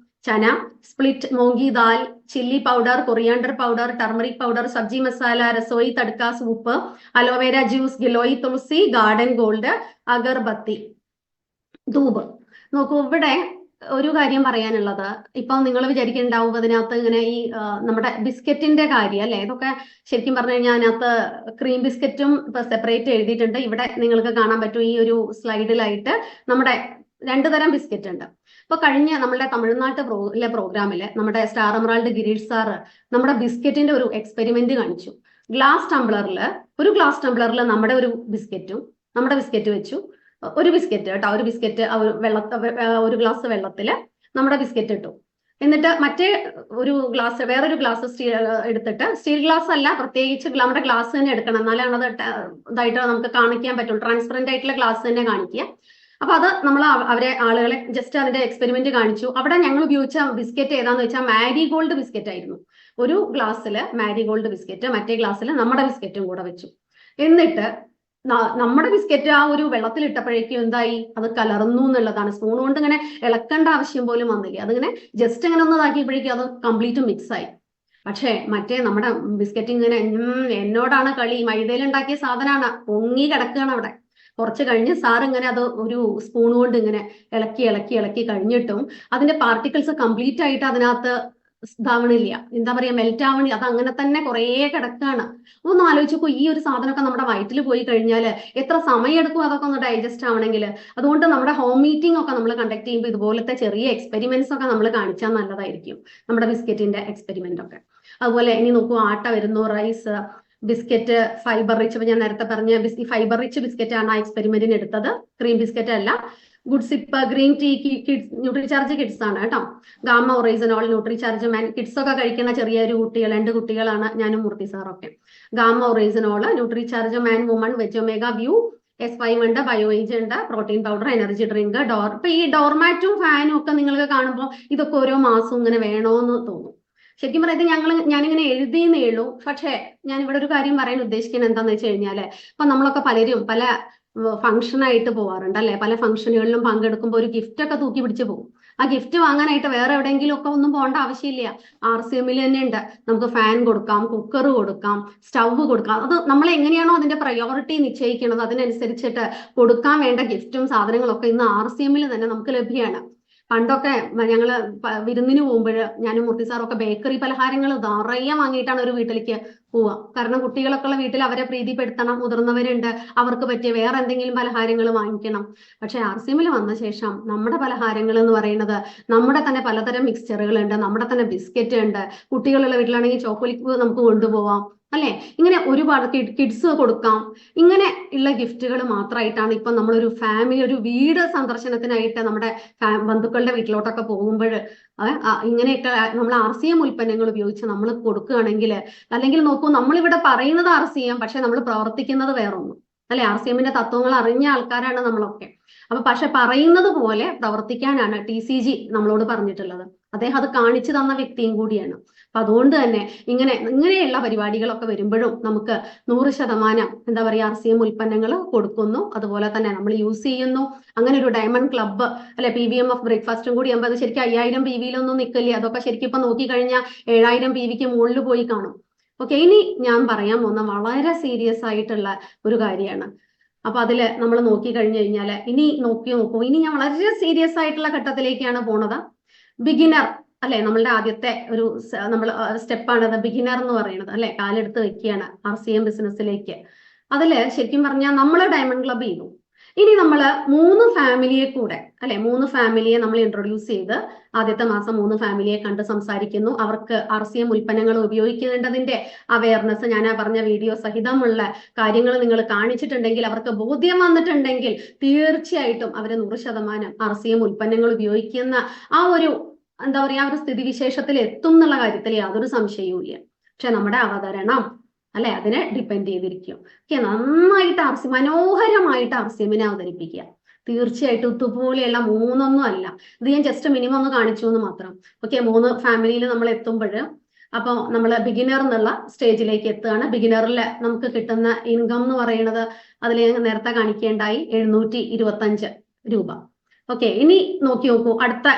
[SPEAKER 1] chana, split moongi dal, chilli powder, coriander powder, turmeric powder, sabji masala, rasoi tadka, soup, aloe vera juice, giloy tulsi, garden gold, agarbatti, dhoop. നോക്കൂ, ഇവിടെ ഒരു കാര്യം പറയാനുള്ളത്, ഇപ്പൊ നിങ്ങൾ വിചാരിക്കുന്നുണ്ടാവും അതിനകത്ത് ഇങ്ങനെ ഈ നമ്മുടെ ബിസ്ക്കറ്റിന്റെ കാര്യം, അല്ലെ, ഇതൊക്കെ ശരിക്കും പറഞ്ഞു കഴിഞ്ഞാൽ അതിനകത്ത് ക്രീം ബിസ്ക്കറ്റും ഇപ്പൊ സെപ്പറേറ്റ് എഴുതിയിട്ടുണ്ട്. ഇവിടെ നിങ്ങൾക്ക് കാണാൻ പറ്റും ഈ ഒരു സ്ലൈഡിലായിട്ട് നമ്മുടെ 2 തരം ബിസ്ക്കറ്റ് ഉണ്ട്. ഇപ്പൊ കഴിഞ്ഞ നമ്മുടെ തമിഴ്നാട്ട് പ്രോഗ്രാമില് നമ്മുടെ സ്റ്റാർ എമറാൾഡ് ഗിരീഷ് സാറ് നമ്മുടെ ബിസ്ക്കറ്റിന്റെ ഒരു എക്സ്പെരിമെന്റ് കാണിച്ചു. ഒരു ഗ്ലാസ് ടംബ്ലറിൽ നമ്മുടെ ഒരു ബിസ്ക്കറ്റ് വെച്ചു. ഒരു ബിസ്ക്കറ്റ് കേട്ടോ, ഒരു ഗ്ലാസ് വെള്ളത്തില് നമ്മുടെ ബിസ്ക്കറ്റ് ഇട്ടു. എന്നിട്ട് വേറൊരു ഗ്ലാസ് സ്റ്റീൽ എടുത്തിട്ട്, സ്റ്റീൽ ഗ്ലാസ് അല്ല, പ്രത്യേകിച്ച് നമ്മുടെ ഗ്ലാസ് തന്നെ എടുക്കണം, എന്നാലാണ് അത് ഇതായിട്ട് നമുക്ക് കാണിക്കാൻ പറ്റുള്ളൂ. ട്രാൻസ്പെറന്റ് ആയിട്ടുള്ള ഗ്ലാസ് തന്നെ കാണിക്കുക. അപ്പൊ അത് നമ്മൾ ആളുകളെ ജസ്റ്റ് അതിന്റെ എക്സ്പെരിമെന്റ് കാണിച്ചു. അവിടെ ഞങ്ങൾ ഉപയോഗിച്ച ബിസ്ക്കറ്റ് ഏതാന്ന് വെച്ചാൽ മാരിഗോൾഡ് ബിസ്ക്കറ്റ് ആയിരുന്നു. ഒരു ഗ്ലാസ്സിൽ മാരിഗോൾഡ് ബിസ്ക്കറ്റ്, മറ്റേ ഗ്ലാസ്സിൽ നമ്മുടെ ബിസ്ക്കറ്റും കൂടെ വെച്ചു. എന്നിട്ട് നമ്മുടെ ബിസ്ക്കറ്റ് ആ ഒരു വെള്ളത്തിലിട്ടപ്പോഴേക്കും എന്തായി, അത് കലർന്നു എന്നുള്ളതാണ്. സ്പൂൺ കൊണ്ട് ഇങ്ങനെ ഇളക്കേണ്ട ആവശ്യം പോലും വന്നില്ല. അതിങ്ങനെ ജസ്റ്റ് ഇങ്ങനെ ഒന്ന് ഇതാക്കിയപ്പോഴേക്കും അത് കംപ്ലീറ്റ് മിക്സ് ആയി. പക്ഷേ മറ്റേ നമ്മുടെ ബിസ്ക്കറ്റ് ഇങ്ങനെ എന്നോടാണ് കളി, മൈദയിലുണ്ടാക്കിയ സാധനമാണ്, പൊങ്ങി കിടക്കുകയാണ് അവിടെ. കുറച്ച് കഴിഞ്ഞ് സാർ ഇങ്ങനെ അത് ഒരു സ്പൂൺ കൊണ്ട് ഇങ്ങനെ ഇളക്കി ഇളക്കി ഇളക്കി കഴിഞ്ഞിട്ടും അതിന്റെ പാർട്ടിക്കിൾസ് കംപ്ലീറ്റ് ആയിട്ട് അതിനകത്ത് ഇതാവണില്ല, എന്താ പറയാ, മെൽറ്റ് ആവണില്ല. അത് അങ്ങനെ തന്നെ കുറേ കിടക്കാണ്. ഒന്ന് ആലോചിച്ചപ്പോ ഈ ഒരു സാധനമൊക്കെ നമ്മുടെ വയറ്റിൽ പോയി കഴിഞ്ഞാൽ എത്ര സമയം എടുക്കും അതൊക്കെ ഒന്ന് ഡൈജസ്റ്റ് ആവണമെങ്കിൽ. അതുകൊണ്ട് നമ്മുടെ ഹോം മീറ്റിംഗ് ഒക്കെ നമ്മൾ കണ്ടക്ട് ചെയ്യുമ്പോൾ ഇതുപോലത്തെ ചെറിയ എക്സ്പെരിമെന്റ്സ് ഒക്കെ നമ്മൾ കാണിച്ചാൽ നല്ലതായിരിക്കും, നമ്മുടെ ബിസ്ക്കറ്റിന്റെ എക്സ്പെരിമെന്റ് ഒക്കെ. അതുപോലെ ഇനി നോക്കൂ, ആട്ട വരുന്നു, റൈസ്, ബിസ്ക്കറ്റ് ഫൈബർ റിച്ച്. ഞാൻ നേരത്തെ പറഞ്ഞ ഫൈബർ റിച്ച് ബിസ്ക്കറ്റ് ആണ് ആ എക്സ്പെരിമെന്റിന് എടുത്തത്, ക്രീം ബിസ്ക്കറ്റ് അല്ല. Good sip green tea kids, Nutricharge kids ആണ് കേട്ടോ. Gamma oryzanol, Nutricharge man, kids ഒക്കെ കഴിക്കുന്ന ചെറിയൊരു കുട്ടികൾ, 2 കുട്ടികളാണ് ഞാനും മൂർത്തി സാറൊക്കെ. Gamma oryzanol, Nutricharge man woman, veg omega view, S5 ഉണ്ട്, ബയോഏജ് ഉണ്ട്, പ്രോട്ടീൻ പൗഡർ, എനർജി ഡ്രിങ്ക്, ഇപ്പൊ ഈ ഡോർമാറ്റും ഫാനും ഒക്കെ നിങ്ങൾക്ക് കാണുമ്പോൾ ഇതൊക്കെ ഓരോ മാസവും ഇങ്ങനെ വേണോന്ന് തോന്നും. ശരിക്കും പറയുന്നത് ഞാനിങ്ങനെ എഴുതിയെന്നേ ഉള്ളൂ. പക്ഷേ ഞാൻ ഇവിടെ ഒരു കാര്യം പറയാൻ ഉദ്ദേശിക്കുന്നത് എന്താന്ന് വെച്ച് കഴിഞ്ഞാല്, ഇപ്പൊ നമ്മളൊക്കെ പലരും പല ഫംഗ്ഷൻ ആയിട്ട് പോവാറുണ്ട് അല്ലെ, പല ഫംഗ്ഷനുകളിലും പങ്കെടുക്കുമ്പോൾ ഒരു ഗിഫ്റ്റ് ഒക്കെ തൂക്കി പിടിച്ച് പോകും. ആ ഗിഫ്റ്റ് വാങ്ങാനായിട്ട് വേറെ എവിടെയെങ്കിലും ഒക്കെ ഒന്നും പോകേണ്ട ആവശ്യമില്ല, RCMൽ തന്നെ ഉണ്ട്. നമുക്ക് ഫാൻ കൊടുക്കാം, കുക്കർ കൊടുക്കാം, സ്റ്റവ് കൊടുക്കാം. അത് നമ്മൾ എങ്ങനെയാണോ അതിന്റെ പ്രയോറിറ്റി നിശ്ചയിക്കുന്നത് അതിനനുസരിച്ചിട്ട് കൊടുക്കാൻ വേണ്ട ഗിഫ്റ്റും സാധനങ്ങളും ഒക്കെ ഇന്ന് RCMൽ തന്നെ നമുക്ക് ലഭ്യമാണ്. പണ്ടൊക്കെ ഞങ്ങള് വിരുന്നിന് പോകുമ്പോൾ ഞാനും മൂർത്തി സാറൊക്കെ ബേക്കറി പലഹാരങ്ങൾ നിറയെ വാങ്ങിയിട്ടാണ് ഒരു വീട്ടിലേക്ക് പോവുക. കാരണം കുട്ടികളൊക്കെ ഉള്ള വീട്ടിൽ അവരെ പ്രീതിപ്പെടുത്തണം, മുതിർന്നവരുണ്ട്, അവർക്ക് പറ്റിയ വേറെ എന്തെങ്കിലും പലഹാരങ്ങൾ വാങ്ങിക്കണം. പക്ഷെ RCMൽ വന്ന ശേഷം നമ്മുടെ പലഹാരങ്ങൾ എന്ന് പറയുന്നത് നമ്മുടെ തന്നെ പലതരം മിക്സ്ചറുകൾ ഉണ്ട്, നമ്മുടെ തന്നെ ബിസ്ക്കറ്റ് ഉണ്ട്. കുട്ടികളുള്ള വീട്ടിലാണെങ്കിൽ ചോക്ലേറ്റ് നമുക്ക് കൊണ്ടുപോവാം അല്ലെ. ഇങ്ങനെ ഒരുപാട് കിഡ്സ് കൊടുക്കാം. ഇങ്ങനെ ഉള്ള ഗിഫ്റ്റുകൾ മാത്രമായിട്ടാണ് ഇപ്പൊ നമ്മളൊരു ഫാമിലി, ഒരു വീട് സന്ദർശനത്തിനായിട്ട് നമ്മുടെ ബന്ധുക്കളുടെ വീട്ടിലോട്ടൊക്കെ പോകുമ്പോൾ ഇങ്ങനെയൊക്കെ നമ്മൾ RCM ഉൽപ്പന്നങ്ങൾ ഉപയോഗിച്ച് നമ്മൾ കൊടുക്കുകയാണെങ്കിൽ, അല്ലെങ്കിൽ നോക്കൂ, നമ്മളിവിടെ പറയുന്നത് RCM, പക്ഷെ നമ്മൾ പ്രവർത്തിക്കുന്നത് വേറൊന്നും അല്ലെ. RCMന്റെ തത്വങ്ങൾ അറിഞ്ഞ ആൾക്കാരാണ് നമ്മളൊക്കെ. അപ്പൊ പക്ഷെ പറയുന്നത് പോലെ പ്രവർത്തിക്കാനാണ് TCG നമ്മളോട് പറഞ്ഞിട്ടുള്ളത്. അദ്ദേഹം അത് കാണിച്ചു തന്ന വ്യക്തിയും കൂടിയാണ്. അപ്പൊ അതുകൊണ്ട് തന്നെ ഇങ്ങനെയുള്ള പരിപാടികളൊക്കെ വരുമ്പോഴും നമുക്ക് 100% എന്താ പറയുക RCM ഉൽപ്പന്നങ്ങൾ കൊടുക്കുന്നു, അതുപോലെ തന്നെ നമ്മൾ യൂസ് ചെയ്യുന്നു. അങ്ങനെ ഒരു ഡയമണ്ട് ക്ലബ്ബ് അല്ലെ, PVMF ബ്രേക്ക്ഫാസ്റ്റും കൂടി ആകുമ്പോൾ അത് ശരിക്കും 5000 PV-യിലൊന്നും നിൽക്കില്ല. അതൊക്കെ ശരിക്കും ഇപ്പൊ നോക്കിക്കഴിഞ്ഞാൽ 7000 PV-ക്ക് മുകളിൽ പോയി കാണും. ഓക്കെ, ഇനി ഞാൻ പറയാൻ പോകുന്ന വളരെ സീരിയസ് ആയിട്ടുള്ള ഒരു കാര്യമാണ്. അപ്പൊ അതില് നമ്മൾ നോക്കി കഴിഞ്ഞു കഴിഞ്ഞാല് ഇനി നോക്കൂ, ഇനി ഞാൻ വളരെ സീരിയസ് ആയിട്ടുള്ള ഘട്ടത്തിലേക്കാണ് പോണത്. ബിഗിനർ അല്ലെ, നമ്മളുടെ ആദ്യത്തെ ഒരു സ്റ്റെപ്പാണ് ബിഗിനർ എന്ന് പറയുന്നത് അല്ലെ. കാലെടുത്ത് വെക്കുകയാണ് RCM ബിസിനസ്സിലേക്ക്. അതില് ശരിക്കും പറഞ്ഞാൽ നമ്മൾ ഡയമണ്ട് ക്ലബ് ചെയ്തു. ഇനി നമ്മൾ 3 ഫാമിലിയെ കൂടെ അല്ലെ, 3 ഫാമിലിയെ നമ്മൾ ഇൻട്രൊഡ്യൂസ് ചെയ്ത് ആദ്യത്തെ മാസം 3 ഫാമിലിയെ കണ്ട് സംസാരിക്കുന്നു. അവർക്ക് RCM ഉൽപ്പന്നങ്ങൾ ഉപയോഗിക്കേണ്ടതിന്റെ അവയർനെസ് ഞാൻ പറഞ്ഞ വീഡിയോ സഹിതമുള്ള കാര്യങ്ങൾ നിങ്ങൾ കാണിച്ചിട്ടുണ്ടെങ്കിൽ, അവർക്ക് ബോധ്യം വന്നിട്ടുണ്ടെങ്കിൽ തീർച്ചയായിട്ടും അവർ 100% RCM ഉൽപ്പന്നങ്ങൾ ഉപയോഗിക്കുന്ന ആ ഒരു എന്താ പറയാ ഒരു സ്ഥിതിവിശേഷത്തിൽ എത്തും എന്നുള്ള കാര്യത്തിൽ യാതൊരു സംശയവും ഇല്ല. പക്ഷെ നമ്മുടെ അവതരണം അല്ലെ അതിനെ ഡിപ്പെൻഡ് ചെയ്തിരിക്കും. നന്നായിട്ട് മനോഹരമായിട്ട് RCMനെ അവതരിപ്പിക്കുക. തീർച്ചയായിട്ടും ഇതുപോലെയുള്ള 3 അല്ല, ഇത് ഞാൻ ജസ്റ്റ് മിനിമം ഒന്ന് കാണിച്ചു എന്ന് മാത്രം. ഓക്കെ, 3 ഫാമിലിയിൽ നമ്മൾ എത്തുമ്പോൾ അപ്പോൾ നമ്മൾ ബിഗിനർ എന്നുള്ള സ്റ്റേജിലേക്ക് എത്തുകയാണ്. ബിഗിനറിൽ നമുക്ക് കിട്ടുന്ന ഇൻകം എന്ന് പറയുന്നത് അതിൽ നേരത്തെ കാണിക്കേണ്ടായി 725 രൂപ. ഓക്കെ, ഇനി നോക്കൂ അടുത്ത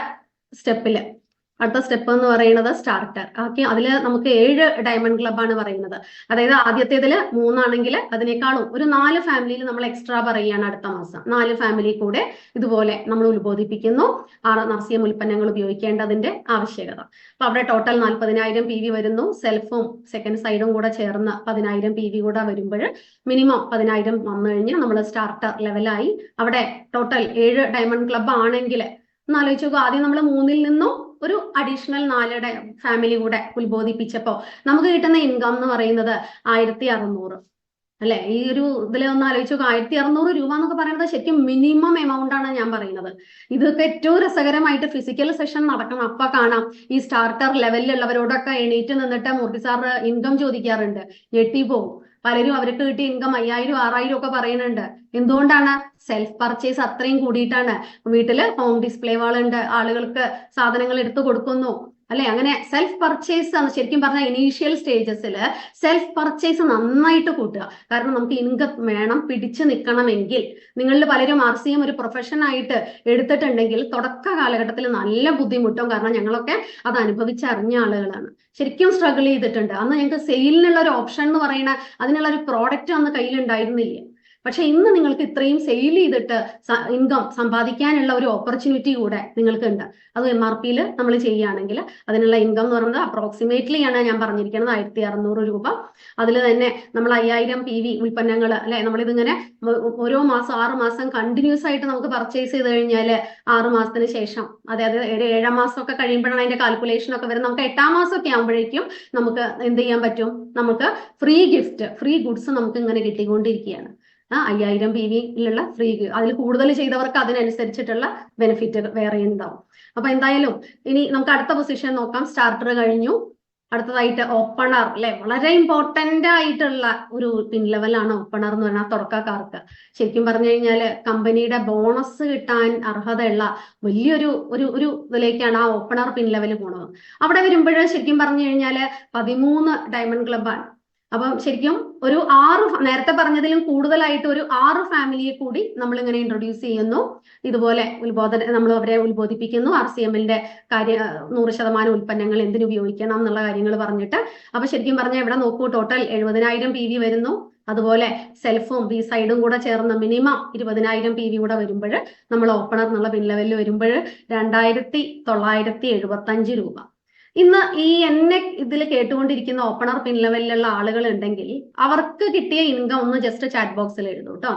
[SPEAKER 1] സ്റ്റെപ്പ് എന്ന് പറയുന്നത് സ്റ്റാർട്ടർ. ഓക്കെ, അതിൽ നമുക്ക് 7 ഡയമണ്ട് ക്ലബ്ബാണ് പറയുന്നത്. അതായത് ആദ്യത്തേതിൽ 3 ആണെങ്കിൽ അതിനേക്കാളും ഒരു 4 ഫാമിലിയിൽ നമ്മൾ എക്സ്ട്രാ പറയുകയാണ്. അടുത്ത മാസം 4 ഫാമിലി കൂടെ ഇതുപോലെ നമ്മൾ ഉത്ബോധിപ്പിക്കുന്നു RCM ഉൽപ്പന്നങ്ങൾ ഉപയോഗിക്കേണ്ടതിന്റെ ആവശ്യകത. അപ്പൊ അവിടെ ടോട്ടൽ 40,000 PV വരുന്നു. സെൽഫും സെക്കൻഡ് സൈഡും കൂടെ ചേർന്ന് 10,000 PV കൂടെ വരുമ്പോൾ മിനിമം 10,000 വന്നു കഴിഞ്ഞാൽ നമ്മൾ സ്റ്റാർട്ടർ ലെവലായി. അവിടെ ടോട്ടൽ 7 ഡയമണ്ട് ക്ലബ്ബ് ആണെങ്കിൽ ഒന്നാലോചിച്ച് നോക്കുക, ആദ്യം നമ്മൾ 3-ൽ നിന്നും ഒരു അഡീഷണൽ 4 ഫാമിലി കൂടെ ഉത്ബോധിപ്പിച്ചപ്പോ നമുക്ക് കിട്ടുന്ന ഇൻകം എന്ന് പറയുന്നത് 1600 അല്ലെ. ഈ ഒരു ഇതിൽ ഒന്ന് ആലോചിച്ച് നോക്കുക, 1600 രൂപ എന്നൊക്കെ പറയുന്നത് ശരിക്കും മിനിമം എമൗണ്ട് ആണ് ഞാൻ പറയുന്നത്. ഇതൊക്കെ ഏറ്റവും രസകരമായിട്ട് ഫിസിക്കൽ സെഷൻ നടക്കണം, അപ്പൊ കാണാം. ഈ സ്റ്റാർട്ടർ ലെവലിലുള്ളവരോടൊക്കെ എണീറ്റ് നിന്നിട്ട് മൂർത്തി സാർ ഇൻകം ചോദിക്കാറുണ്ട്, ഞെട്ടിപ്പോവും. പലരും അവർക്ക് കിട്ടിയ ഇൻകം 5000 6000 ഒക്കെ പറയുന്നുണ്ട്. എന്തുകൊണ്ടാണ്? സെൽഫ് പർച്ചേസ് അത്രയും കൂടിയിട്ടാണ്. വീട്ടില് ഹോം ഡിസ്പ്ലേ വാൾ ഉണ്ട്, ആളുകൾക്ക് സാധനങ്ങൾ എടുത്തു കൊടുക്കുന്നു അല്ലെ? അങ്ങനെ സെൽഫ് പർച്ചേസ് ആണ് ശരിക്കും പറഞ്ഞാൽ ഇനീഷ്യൽ സ്റ്റേജസിൽ സെൽഫ് പർച്ചേസ് നന്നായിട്ട് കൂട്ടുക. കാരണം നമുക്ക് ഇൻകം വേണം, പിടിച്ചു നിൽക്കണമെങ്കിൽ. നിങ്ങളിൽ പലരും RCM ഒരു പ്രൊഫഷൻ ആയിട്ട് എടുത്തിട്ടുണ്ടെങ്കിൽ തുടക്ക കാലഘട്ടത്തിൽ നല്ല ബുദ്ധിമുട്ടും. കാരണം ഞങ്ങളൊക്കെ അത് അനുഭവിച്ചറിഞ്ഞ ആളുകളാണ്, ശരിക്കും സ്ട്രഗിൾ ചെയ്തിട്ടുണ്ട്. അന്ന് ഞങ്ങൾക്ക് സെയിലിനുള്ള ഒരു ഓപ്ഷൻ എന്ന് പറയുന്ന അതിനുള്ള ഒരു പ്രോഡക്റ്റ് അന്ന് കയ്യിലുണ്ടായിരുന്നില്ല. പക്ഷെ ഇന്ന് നിങ്ങൾക്ക് ഇത്രയും സെയിൽ ചെയ്തിട്ട് ഇൻകം സമ്പാദിക്കാനുള്ള ഒരു ഓപ്പർച്യൂണിറ്റി കൂടെ നിങ്ങൾക്ക് ഉണ്ട്. അത് MRP നമ്മൾ ചെയ്യുകയാണെങ്കിൽ അതിനുള്ള ഇൻകം എന്ന് പറയുന്നത് അപ്രോക്സിമേറ്റ്ലി ആണ് ഞാൻ പറഞ്ഞിരിക്കുന്നത് 1600 രൂപ. അതിൽ തന്നെ നമ്മൾ 5000 PV ഉൽപ്പന്നങ്ങൾ അല്ലെ, നമ്മളിതിങ്ങനെ ഓരോ മാസം 6 മാസം കണ്ടിന്യൂസ് ആയിട്ട് നമുക്ക് പർച്ചേസ് ചെയ്ത് കഴിഞ്ഞാൽ 6 മാസത്തിന് ശേഷം, അതായത് 7 മാസമൊക്കെ കഴിയുമ്പോഴാണ് അതിന്റെ കാൽക്കുലേഷൻ ഒക്കെ വരുന്നത്. നമുക്ക് 8ാം മാസമൊക്കെ ആകുമ്പോഴേക്കും നമുക്ക് എന്ത് ചെയ്യാൻ പറ്റും? നമുക്ക് ഫ്രീ ഗിഫ്റ്റ്, ഫ്രീ ഗുഡ്സ് നമുക്ക് ഇങ്ങനെ കിട്ടിക്കൊണ്ടിരിക്കുകയാണ്. 5000 PV ഫ്രീ, അതിൽ കൂടുതൽ ചെയ്തവർക്ക് അതിനനുസരിച്ചിട്ടുള്ള ബെനിഫിറ്റ് വേറെ ഉണ്ടാവും. അപ്പൊ എന്തായാലും ഇനി നമുക്ക് അടുത്ത പൊസിഷൻ നോക്കാം. സ്റ്റാർട്ടർ കഴിഞ്ഞു. അടുത്തതായിട്ട് ഓപ്പണർ അല്ലെ, വളരെ ഇമ്പോർട്ടന്റ് ആയിട്ടുള്ള ഒരു പിൻ ലെവലാണ് ഓപ്പണർ എന്ന് പറഞ്ഞാൽ തുടക്കക്കാർക്ക്. ശരിക്കും പറഞ്ഞു കഴിഞ്ഞാൽ കമ്പനിയുടെ ബോണസ് കിട്ടാൻ അർഹതയുള്ള വലിയൊരു ഒരു ഇതിലേക്കാണ് ആ ഓപ്പണർ പിൻ ലെവൽ പോണത്. അവിടെ വരുമ്പോൾ ശരിക്കും പറഞ്ഞു കഴിഞ്ഞാൽ 13 ഡയമണ്ട് ക്ലബാണ്. അപ്പം ശരിക്കും ഒരു 6, നേരത്തെ പറഞ്ഞതിലും കൂടുതലായിട്ട് ഒരു 6 ഫാമിലിയെ കൂടി നമ്മൾ ഇങ്ങനെ ഇൻട്രൊഡ്യൂസ് ചെയ്യുന്നു. ഇതുപോലെ നമ്മൾ അവരെ ഉത്ബോധിപ്പിക്കുന്നു. RCMന്റെ 100% ഉൽപ്പന്നങ്ങൾ എന്തിനു ഉപയോഗിക്കണം എന്നുള്ള കാര്യങ്ങൾ പറഞ്ഞിട്ട്. അപ്പൊ ശരിക്കും പറഞ്ഞാൽ ഇവിടെ നോക്കൂ, ടോട്ടൽ 70000 PV വരുന്നു. അതുപോലെ സെൽഫും ബി സൈഡും കൂടെ ചേർന്ന് മിനിമം 20000 PV കൂടെ വരുമ്പോൾ നമ്മൾ ഓപ്പണർ എന്നുള്ള പിൻ ലെവലിൽ വരുമ്പോൾ 2975 രൂപ. ഇന്ന് ഈ എന്നെ ഇതിൽ കേട്ടുകൊണ്ടിരിക്കുന്ന ഓപ്പണർ പിൻ ലെവലിലുള്ള ആളുകൾ ഉണ്ടെങ്കിൽ അവർക്ക് കിട്ടിയ ഇൻകം ഒന്ന് ജസ്റ്റ് ചാറ്റ് ബോക്സിൽ എഴുതൂ കേട്ടോ.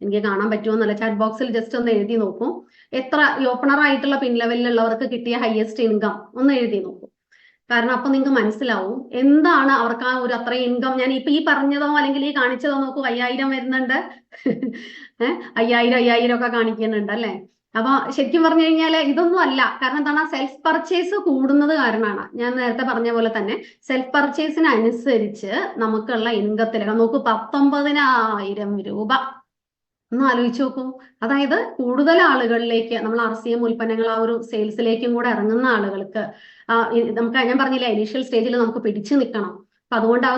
[SPEAKER 1] എനിക്ക് കാണാൻ പറ്റുമെന്നല്ല, ചാറ്റ് ബോക്സിൽ ജസ്റ്റ് ഒന്ന് എഴുതി നോക്കൂ. എത്ര ഈ ഓപ്പണർ ആയിട്ടുള്ള പിൻ ലെവലിലുള്ളവർക്ക് കിട്ടിയ ഹയസ്റ്റ് ഇൻകം ഒന്ന് എഴുതി നോക്കൂ. കാരണം അപ്പൊ നിങ്ങൾക്ക് മനസ്സിലാവും എന്താണ് അവർക്ക് ആ ഒരു അത്രയും ഇൻകം. ഞാൻ ഇപ്പൊ ഈ പറഞ്ഞതോ അല്ലെങ്കിൽ ഈ കാണിച്ചതോ നോക്കൂ, 5000 വരുന്നുണ്ട്, 5000 ഒക്കെ കാണിക്കുന്നുണ്ട് അല്ലെ. അപ്പൊ ശരിക്കും പറഞ്ഞു കഴിഞ്ഞാൽ ഇതൊന്നും അല്ല. കാരണം എന്താണ്? സെൽഫ് പർച്ചേസ് കൂടുന്നത് കാരണമാണ്. ഞാൻ നേരത്തെ പറഞ്ഞ പോലെ തന്നെ സെൽഫ് പർച്ചേസിനനുസരിച്ച് നമുക്കുള്ള ഇൻകത്തിൽ നോക്കൂ, 19000 രൂപ. ഒന്ന് ആലോചിച്ച് നോക്കൂ. അതായത് കൂടുതൽ ആളുകളിലേക്ക് നമ്മൾ RCM ഉൽപ്പന്നങ്ങൾ ആ ഒരു സെയിൽസിലേക്കും കൂടെ ഇറങ്ങുന്ന ആളുകൾക്ക് നമുക്ക്, ഞാൻ പറഞ്ഞില്ല ഇനീഷ്യൽ സ്റ്റേജിൽ നമുക്ക് പിടിച്ചു നിൽക്കണം. അപ്പൊ അതുകൊണ്ട് ആ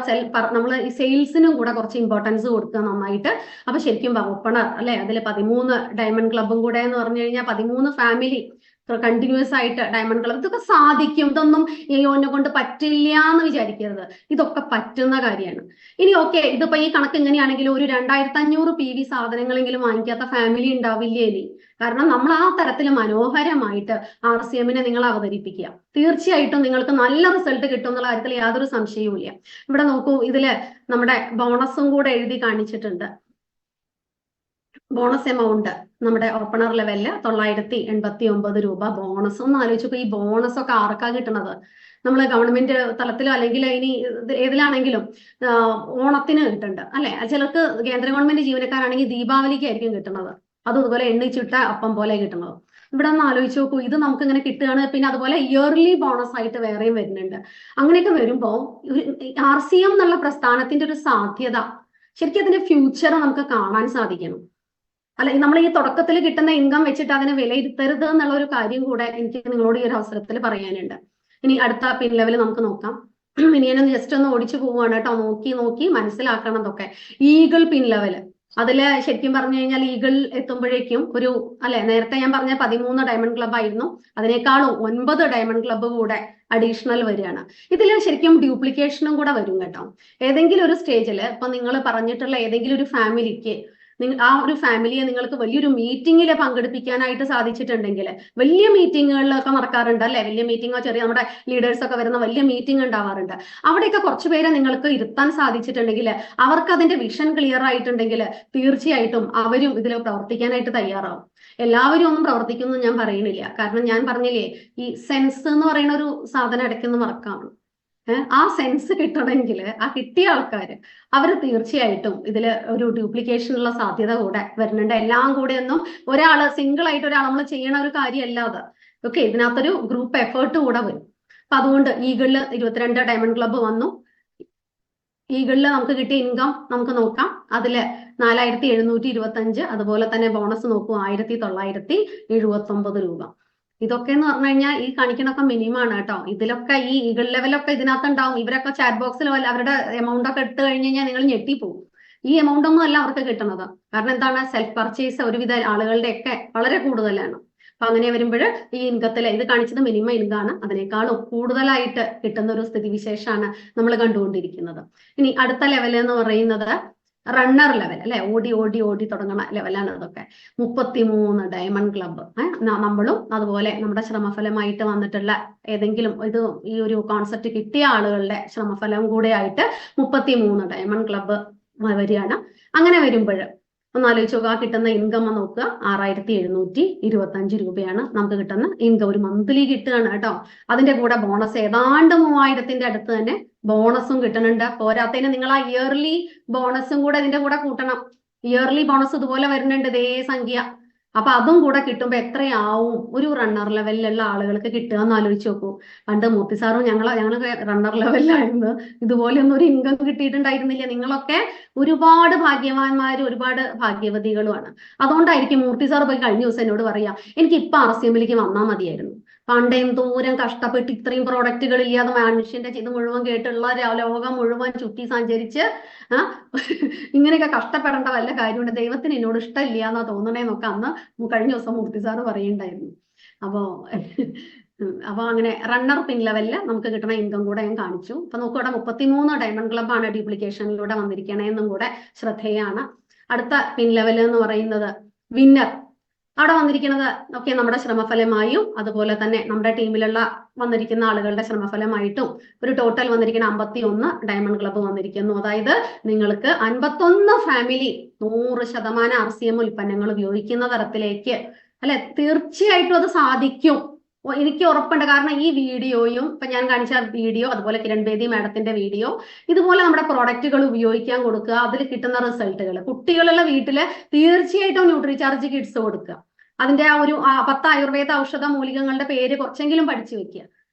[SPEAKER 1] നമ്മൾ ഈ സെയിൽസിനും കൂടെ കുറച്ച് ഇമ്പോർട്ടൻസ് കൊടുക്കുക നന്നായിട്ട്. അപ്പൊ ശരിക്കും ഓപ്പണർ അല്ലെ, അതിൽ 13 ഡയമണ്ട് ക്ലബും കൂടെ എന്ന് പറഞ്ഞു കഴിഞ്ഞാൽ 13 ഫാമിലി കണ്ടിന്യൂസ് ആയിട്ട് ഡയമണ്ട് ക്ലബ്, ഇതൊക്കെ സാധിക്കും. ഇതൊന്നും എന്നെ കൊണ്ട് പറ്റില്ല എന്ന് വിചാരിക്കരുത്, ഇതൊക്കെ പറ്റുന്ന കാര്യമാണ്. ഇനി ഓക്കെ, ഇതിപ്പോ ഈ കണക്ക് ഇങ്ങനെയാണെങ്കിൽ ഒരു 2500 PV സാധനങ്ങളെങ്കിലും വാങ്ങിക്കാത്ത ഫാമിലി ഉണ്ടാവില്ലേ ഇനി? കാരണം നമ്മൾ ആ തരത്തിൽ മനോഹരമായിട്ട് RCMനെ നിങ്ങൾ അവതരിപ്പിക്കുക. തീർച്ചയായിട്ടും നിങ്ങൾക്ക് നല്ല റിസൾട്ട് കിട്ടും എന്നുള്ള കാര്യത്തിൽ യാതൊരു സംശയവും ഇല്ല. ഇവിടെ നോക്കൂ, ഇതില് നമ്മുടെ ബോണസും കൂടെ എഴുതി കാണിച്ചിട്ടുണ്ട്. ബോണസ് എമൗണ്ട് നമ്മുടെ ഓപ്പണർ ലെവലില് 989 രൂപ ബോണസ്. ഒന്ന് ആലോചിച്ചു, ഈ ബോണസ് ഒക്കെ ആർക്കാ കിട്ടണത്? നമ്മൾ ഗവൺമെന്റ് തലത്തിലോ അല്ലെങ്കിൽ ഇനി ഏതിലാണെങ്കിലും ഓണത്തിന് കിട്ടുന്നുണ്ട് അല്ലെ. ചിലർക്ക് കേന്ദ്ര ഗവൺമെന്റ് ജീവനക്കാരാണെങ്കിൽ ദീപാവലിക്കായിരിക്കും കിട്ടുന്നത്. അതും ഇതുപോലെ എണ്ണിച്ചിട്ട അപ്പം പോലെ കിട്ടുന്നത്. ഇവിടെ ഒന്ന് ആലോചിച്ച് നോക്കൂ, ഇത് നമുക്ക് ഇങ്ങനെ കിട്ടുകയാണ്. പിന്നെ അതുപോലെ ഇയർലി ബോണസ് ആയിട്ട് വേറെയും വരുന്നുണ്ട്. അങ്ങനെയൊക്കെ വരുമ്പോ RCM എന്നുള്ള പ്രസ്ഥാനത്തിന്റെ ഒരു സാധ്യത, ശരിക്കും അതിന്റെ ഫ്യൂച്ചർ നമുക്ക് കാണാൻ സാധിക്കണം. അല്ല, നമ്മൾ ഈ തുടക്കത്തിൽ കിട്ടുന്ന ഇൻകം വെച്ചിട്ട് അതിനെ വിലയിരുത്തരുത് എന്നുള്ള ഒരു കാര്യം കൂടെ എനിക്ക് നിങ്ങളോട് ഈ ഒരു അവസരത്തിൽ പറയാനുണ്ട്. ഇനി അടുത്ത പിൻ ലെവൽ നമുക്ക് നോക്കാം. ഇനി ഞാനൊന്ന് ജസ്റ്റ് ഒന്ന് ഓടിച്ചു പോവാണ് കേട്ടോ. നോക്കി മനസ്സിലാക്കണം ഇതൊക്കെ. ഈഗിൾ പിൻ ലെവല്, അതില് ശരിക്കും പറഞ്ഞു കഴിഞ്ഞാൽ ഈഗിൾ എത്തുമ്പോഴേക്കും ഒരു അല്ലെ, നേരത്തെ ഞാൻ പറഞ്ഞ 13 ഡയമണ്ട് ക്ലബ് ആയിരുന്നു, അതിനേക്കാളും 9 ഡയമണ്ട് ക്ലബ്ബ് കൂടെ അഡീഷണൽ വരികയാണ്. ഇതിൽ ശരിക്കും ഡ്യൂപ്ലിക്കേഷനും കൂടെ വരും കേട്ടോ. ഏതെങ്കിലും ഒരു സ്റ്റേജിൽ ഇപ്പൊ നിങ്ങൾ പറഞ്ഞിട്ടുള്ള ഏതെങ്കിലും ഒരു ഫാമിലിക്ക് ആ ഒരു ഫാമിലിയെ നിങ്ങൾക്ക് വലിയൊരു മീറ്റിംഗിൽ പങ്കെടുപ്പിക്കാനായിട്ട് സാധിച്ചിട്ടുണ്ടെങ്കിൽ, വലിയ മീറ്റിങ്ങുകളിലൊക്കെ നടക്കാറുണ്ട് അല്ലെ, വലിയ മീറ്റിങ്ങോ ചെറിയ നമ്മുടെ ലീഡേഴ്സ് ഒക്കെ വരുന്ന വലിയ മീറ്റിംഗ് ഉണ്ടാവാറുണ്ട്. അവിടെയൊക്കെ കുറച്ചുപേരെ നിങ്ങൾക്ക് ഇരുത്താൻ സാധിച്ചിട്ടുണ്ടെങ്കിൽ, അവർക്ക് അതിന്റെ വിഷൻ ക്ലിയർ ആയിട്ടുണ്ടെങ്കിൽ തീർച്ചയായിട്ടും അവരും ഇതിൽ പ്രവർത്തിക്കാനായിട്ട് തയ്യാറാവും. എല്ലാവരും ഒന്നും പ്രവർത്തിക്കുന്നു ഞാൻ പറയുന്നില്ല. കാരണം ഞാൻ പറഞ്ഞില്ലേ, ഈ സെൻസ് എന്ന് പറയുന്ന ഒരു സാധനം ഇടയ്ക്കൊന്ന് മറക്കാണ്. ആ സെൻസ് കിട്ടണമെങ്കിൽ ആ കിട്ടിയ ആൾക്കാർ അവർ തീർച്ചയായിട്ടും ഇതില് ഒരു ഡ്യൂപ്ലിക്കേഷനുള്ള സാധ്യത കൂടെ വരുന്നുണ്ട്. എല്ലാം കൂടെ ഒന്നും ഒരാള് സിംഗിൾ ആയിട്ട് ഒരാൾ നമ്മൾ ചെയ്യണ ഒരു കാര്യമല്ലാതെ ഓക്കെ, ഇതിനകത്തൊരു ഗ്രൂപ്പ് എഫേർട്ട് കൂടെ വരും. അപ്പൊ അതുകൊണ്ട് ഈഗിളില് 22 ഡയമണ്ട് ക്ലബ്ബ് വന്നു. ഈഗിളില് നമുക്ക് കിട്ടിയ ഇൻകം നമുക്ക് നോക്കാം. അതില് 4725, അതുപോലെ തന്നെ ബോണസ് നോക്കൂ 1979 രൂപ. ഇതൊക്കെ എന്ന് പറഞ്ഞു കഴിഞ്ഞാൽ ഈ കാണിക്കണൊക്കെ മിനിമം ആണ് കേട്ടോ. ഇതിലൊക്കെ ഈ ഈഗിൾ ലെവലൊക്കെ ഇതിനകത്ത് ഉണ്ടാവും. ഇവരൊക്കെ ചാറ്റ് ബോക്സിൽ അവരുടെ എമൗണ്ട് ഒക്കെ ഇട്ട് കഴിഞ്ഞ് കഴിഞ്ഞാൽ നിങ്ങൾ ഞെട്ടിപ്പോവും. ഈ എമൗണ്ട് ഒന്നും അല്ല അവർക്ക് കിട്ടുന്നത്. കാരണം എന്താണ്, സെൽഫ് പർച്ചേസ് ഒരുവിധ ആളുകളുടെ ഒക്കെ വളരെ കൂടുതലാണ്. അപ്പൊ അങ്ങനെ വരുമ്പോൾ ഈ ഇൻകത്തിലെ ഇത് കാണിച്ചത് മിനിമം ഇൻകാണ്, അതിനേക്കാളും കൂടുതലായിട്ട് കിട്ടുന്ന ഒരു സ്ഥിതിവിശേഷമാണ് നമ്മൾ കണ്ടുകൊണ്ടിരിക്കുന്നത്. ഇനി അടുത്ത ലെവൽ എന്ന് പറയുന്നത് റണ്ണർ ലെവൽ അല്ലെ, ഓടി ഓടി ഓടി തുടങ്ങുന്ന ലെവലാണ് അതൊക്കെ. 33 ഡയമണ്ട് ക്ലബ്ബ്. നമ്മളും അതുപോലെ നമ്മുടെ ശ്രമഫലമായിട്ട് വന്നിട്ടുള്ള ഏതെങ്കിലും ഇത് ഈ ഒരു കോൺസെപ്റ്റ് കിട്ടിയ ആളുകളുടെ ശ്രമഫലം കൂടെ ആയിട്ട് 33 ഡയമണ്ട് ക്ലബ്ബ് വരികയാണ്. അങ്ങനെ വരുമ്പോൾ ഒന്നാലോചിച്ച് നോക്കുക, കിട്ടുന്ന ഇൻകം നോക്കുക, 6725 രൂപയാണ് നമുക്ക് കിട്ടുന്ന ഇൻകം. ഒരു മന്ത്ലി കിട്ടുകയാണ് കേട്ടോ. അതിന്റെ കൂടെ ബോണസ് ഏതാണ്ട് 3000ന്റെ അടുത്ത് തന്നെ ബോണസും കിട്ടുന്നുണ്ട്. പോരാത്തതിന് നിങ്ങൾ ആ ഇയർലി ബോണസും കൂടെ ഇതിന്റെ കൂടെ കൂട്ടണം. ഇയർലി ബോണസ് ഇതുപോലെ വരുന്നുണ്ട് ഇതേ സംഖ്യ. അപ്പൊ അതും കൂടെ കിട്ടുമ്പോ എത്രയാവും ഒരു റണ്ണർ ലെവലിലുള്ള ആളുകൾക്ക് കിട്ടുക എന്ന് ആലോചിച്ച് നോക്കൂ. പണ്ട് മൂർത്തി സാറും ഞങ്ങളൊക്കെ റണ്ണർ ലെവലിലായിരുന്നു. ഇതുപോലെയൊന്നും ഒരു ഇൻകം കിട്ടിയിട്ടുണ്ടായിരുന്നില്ല. നിങ്ങളൊക്കെ ഒരുപാട് ഭാഗ്യവാന്മാരും ഒരുപാട് ഭാഗ്യവതികളുമാണ്. അതുകൊണ്ടായിരിക്കും മൂർത്തി സാർ പോയി കഴിഞ്ഞ ദിവസം എന്നോട് പറയാ, എനിക്ക് ഇപ്പൊ RCMലേക്ക് വന്നാൽ മതിയായിരുന്നു. പണ്ടേയും ദൂരം കഷ്ടപ്പെട്ട് ഇത്രയും പ്രോഡക്റ്റുകൾ ഇല്ലാതെ മനുഷ്യന്റെ ഇത് മുഴുവൻ കേട്ടുള്ള ലോകം മുഴുവൻ ചുറ്റി സഞ്ചരിച്ച് ഇങ്ങനെയൊക്കെ കഷ്ടപ്പെടേണ്ട വല്ല കാര്യമുണ്ട്, ദൈവത്തിന് എന്നോട് ഇഷ്ടമില്ല എന്നാ തോന്നണേന്നൊക്കെ അന്ന് കഴിഞ്ഞ ദിവസം മൂർത്തി സാറ് പറയുണ്ടായിരുന്നു. അപ്പൊ അങ്ങനെ റണ്ണർ പിൻ ലെവലില് നമുക്ക് കിട്ടുന്ന ഇൻകം കൂടെ ഞാൻ കാണിച്ചു. അപ്പൊ നോക്കൂ, ഇവിടെ 33 ഡയമണ്ട് ക്ലബ്ബാണ് ഡ്യൂപ്ലിക്കേഷനിലൂടെ വന്നിരിക്കണേന്നും കൂടെ ശ്രദ്ധേയാണ്. അടുത്ത പിൻ ലെവൽ എന്ന് പറയുന്നത് വിന്നർ. അവിടെ വന്നിരിക്കുന്നത് ഒക്കെ നമ്മുടെ ശ്രമഫലമായും അതുപോലെ തന്നെ നമ്മുടെ ടീമിലുള്ള വന്നിരിക്കുന്ന ആളുകളുടെ ശ്രമഫലമായിട്ടും ഒരു ടോട്ടൽ വന്നിരിക്കുന്ന 51 ഡയമണ്ട് ക്ലബ്ബ് വന്നിരിക്കുന്നു. അതായത് നിങ്ങൾക്ക് 51 ഫാമിലി 100% RCM ഉൽപ്പന്നങ്ങൾ ഉപയോഗിക്കുന്ന തരത്തിലേക്ക് അല്ലെ, തീർച്ചയായിട്ടും അത് സാധിക്കും. എനിക്ക് ഉറപ്പുണ്ട്. കാരണം ഈ വീഡിയോയും ഇപ്പൊ ഞാൻ കാണിച്ച വീഡിയോ, അതുപോലെ കിരൺ ബേദി മാഡത്തിന്റെ വീഡിയോ, ഇതുപോലെ നമ്മുടെ പ്രോഡക്റ്റുകൾ ഉപയോഗിക്കാൻ കൊടുക്കുക, അതിൽ കിട്ടുന്ന റിസൾട്ടുകൾ കുട്ടികളുള്ള വീട്ടില് തീർച്ചയായിട്ടും ന്യൂട്രിചാർജ് കിഡ്സ് കൊടുക്കുക. അതിന്റെ ആ ഒരു 10 ആയുർവേദ ഔഷധ മൂലികങ്ങളുടെ പേര് കുറച്ചെങ്കിലും പഠിച്ചു വെക്കുക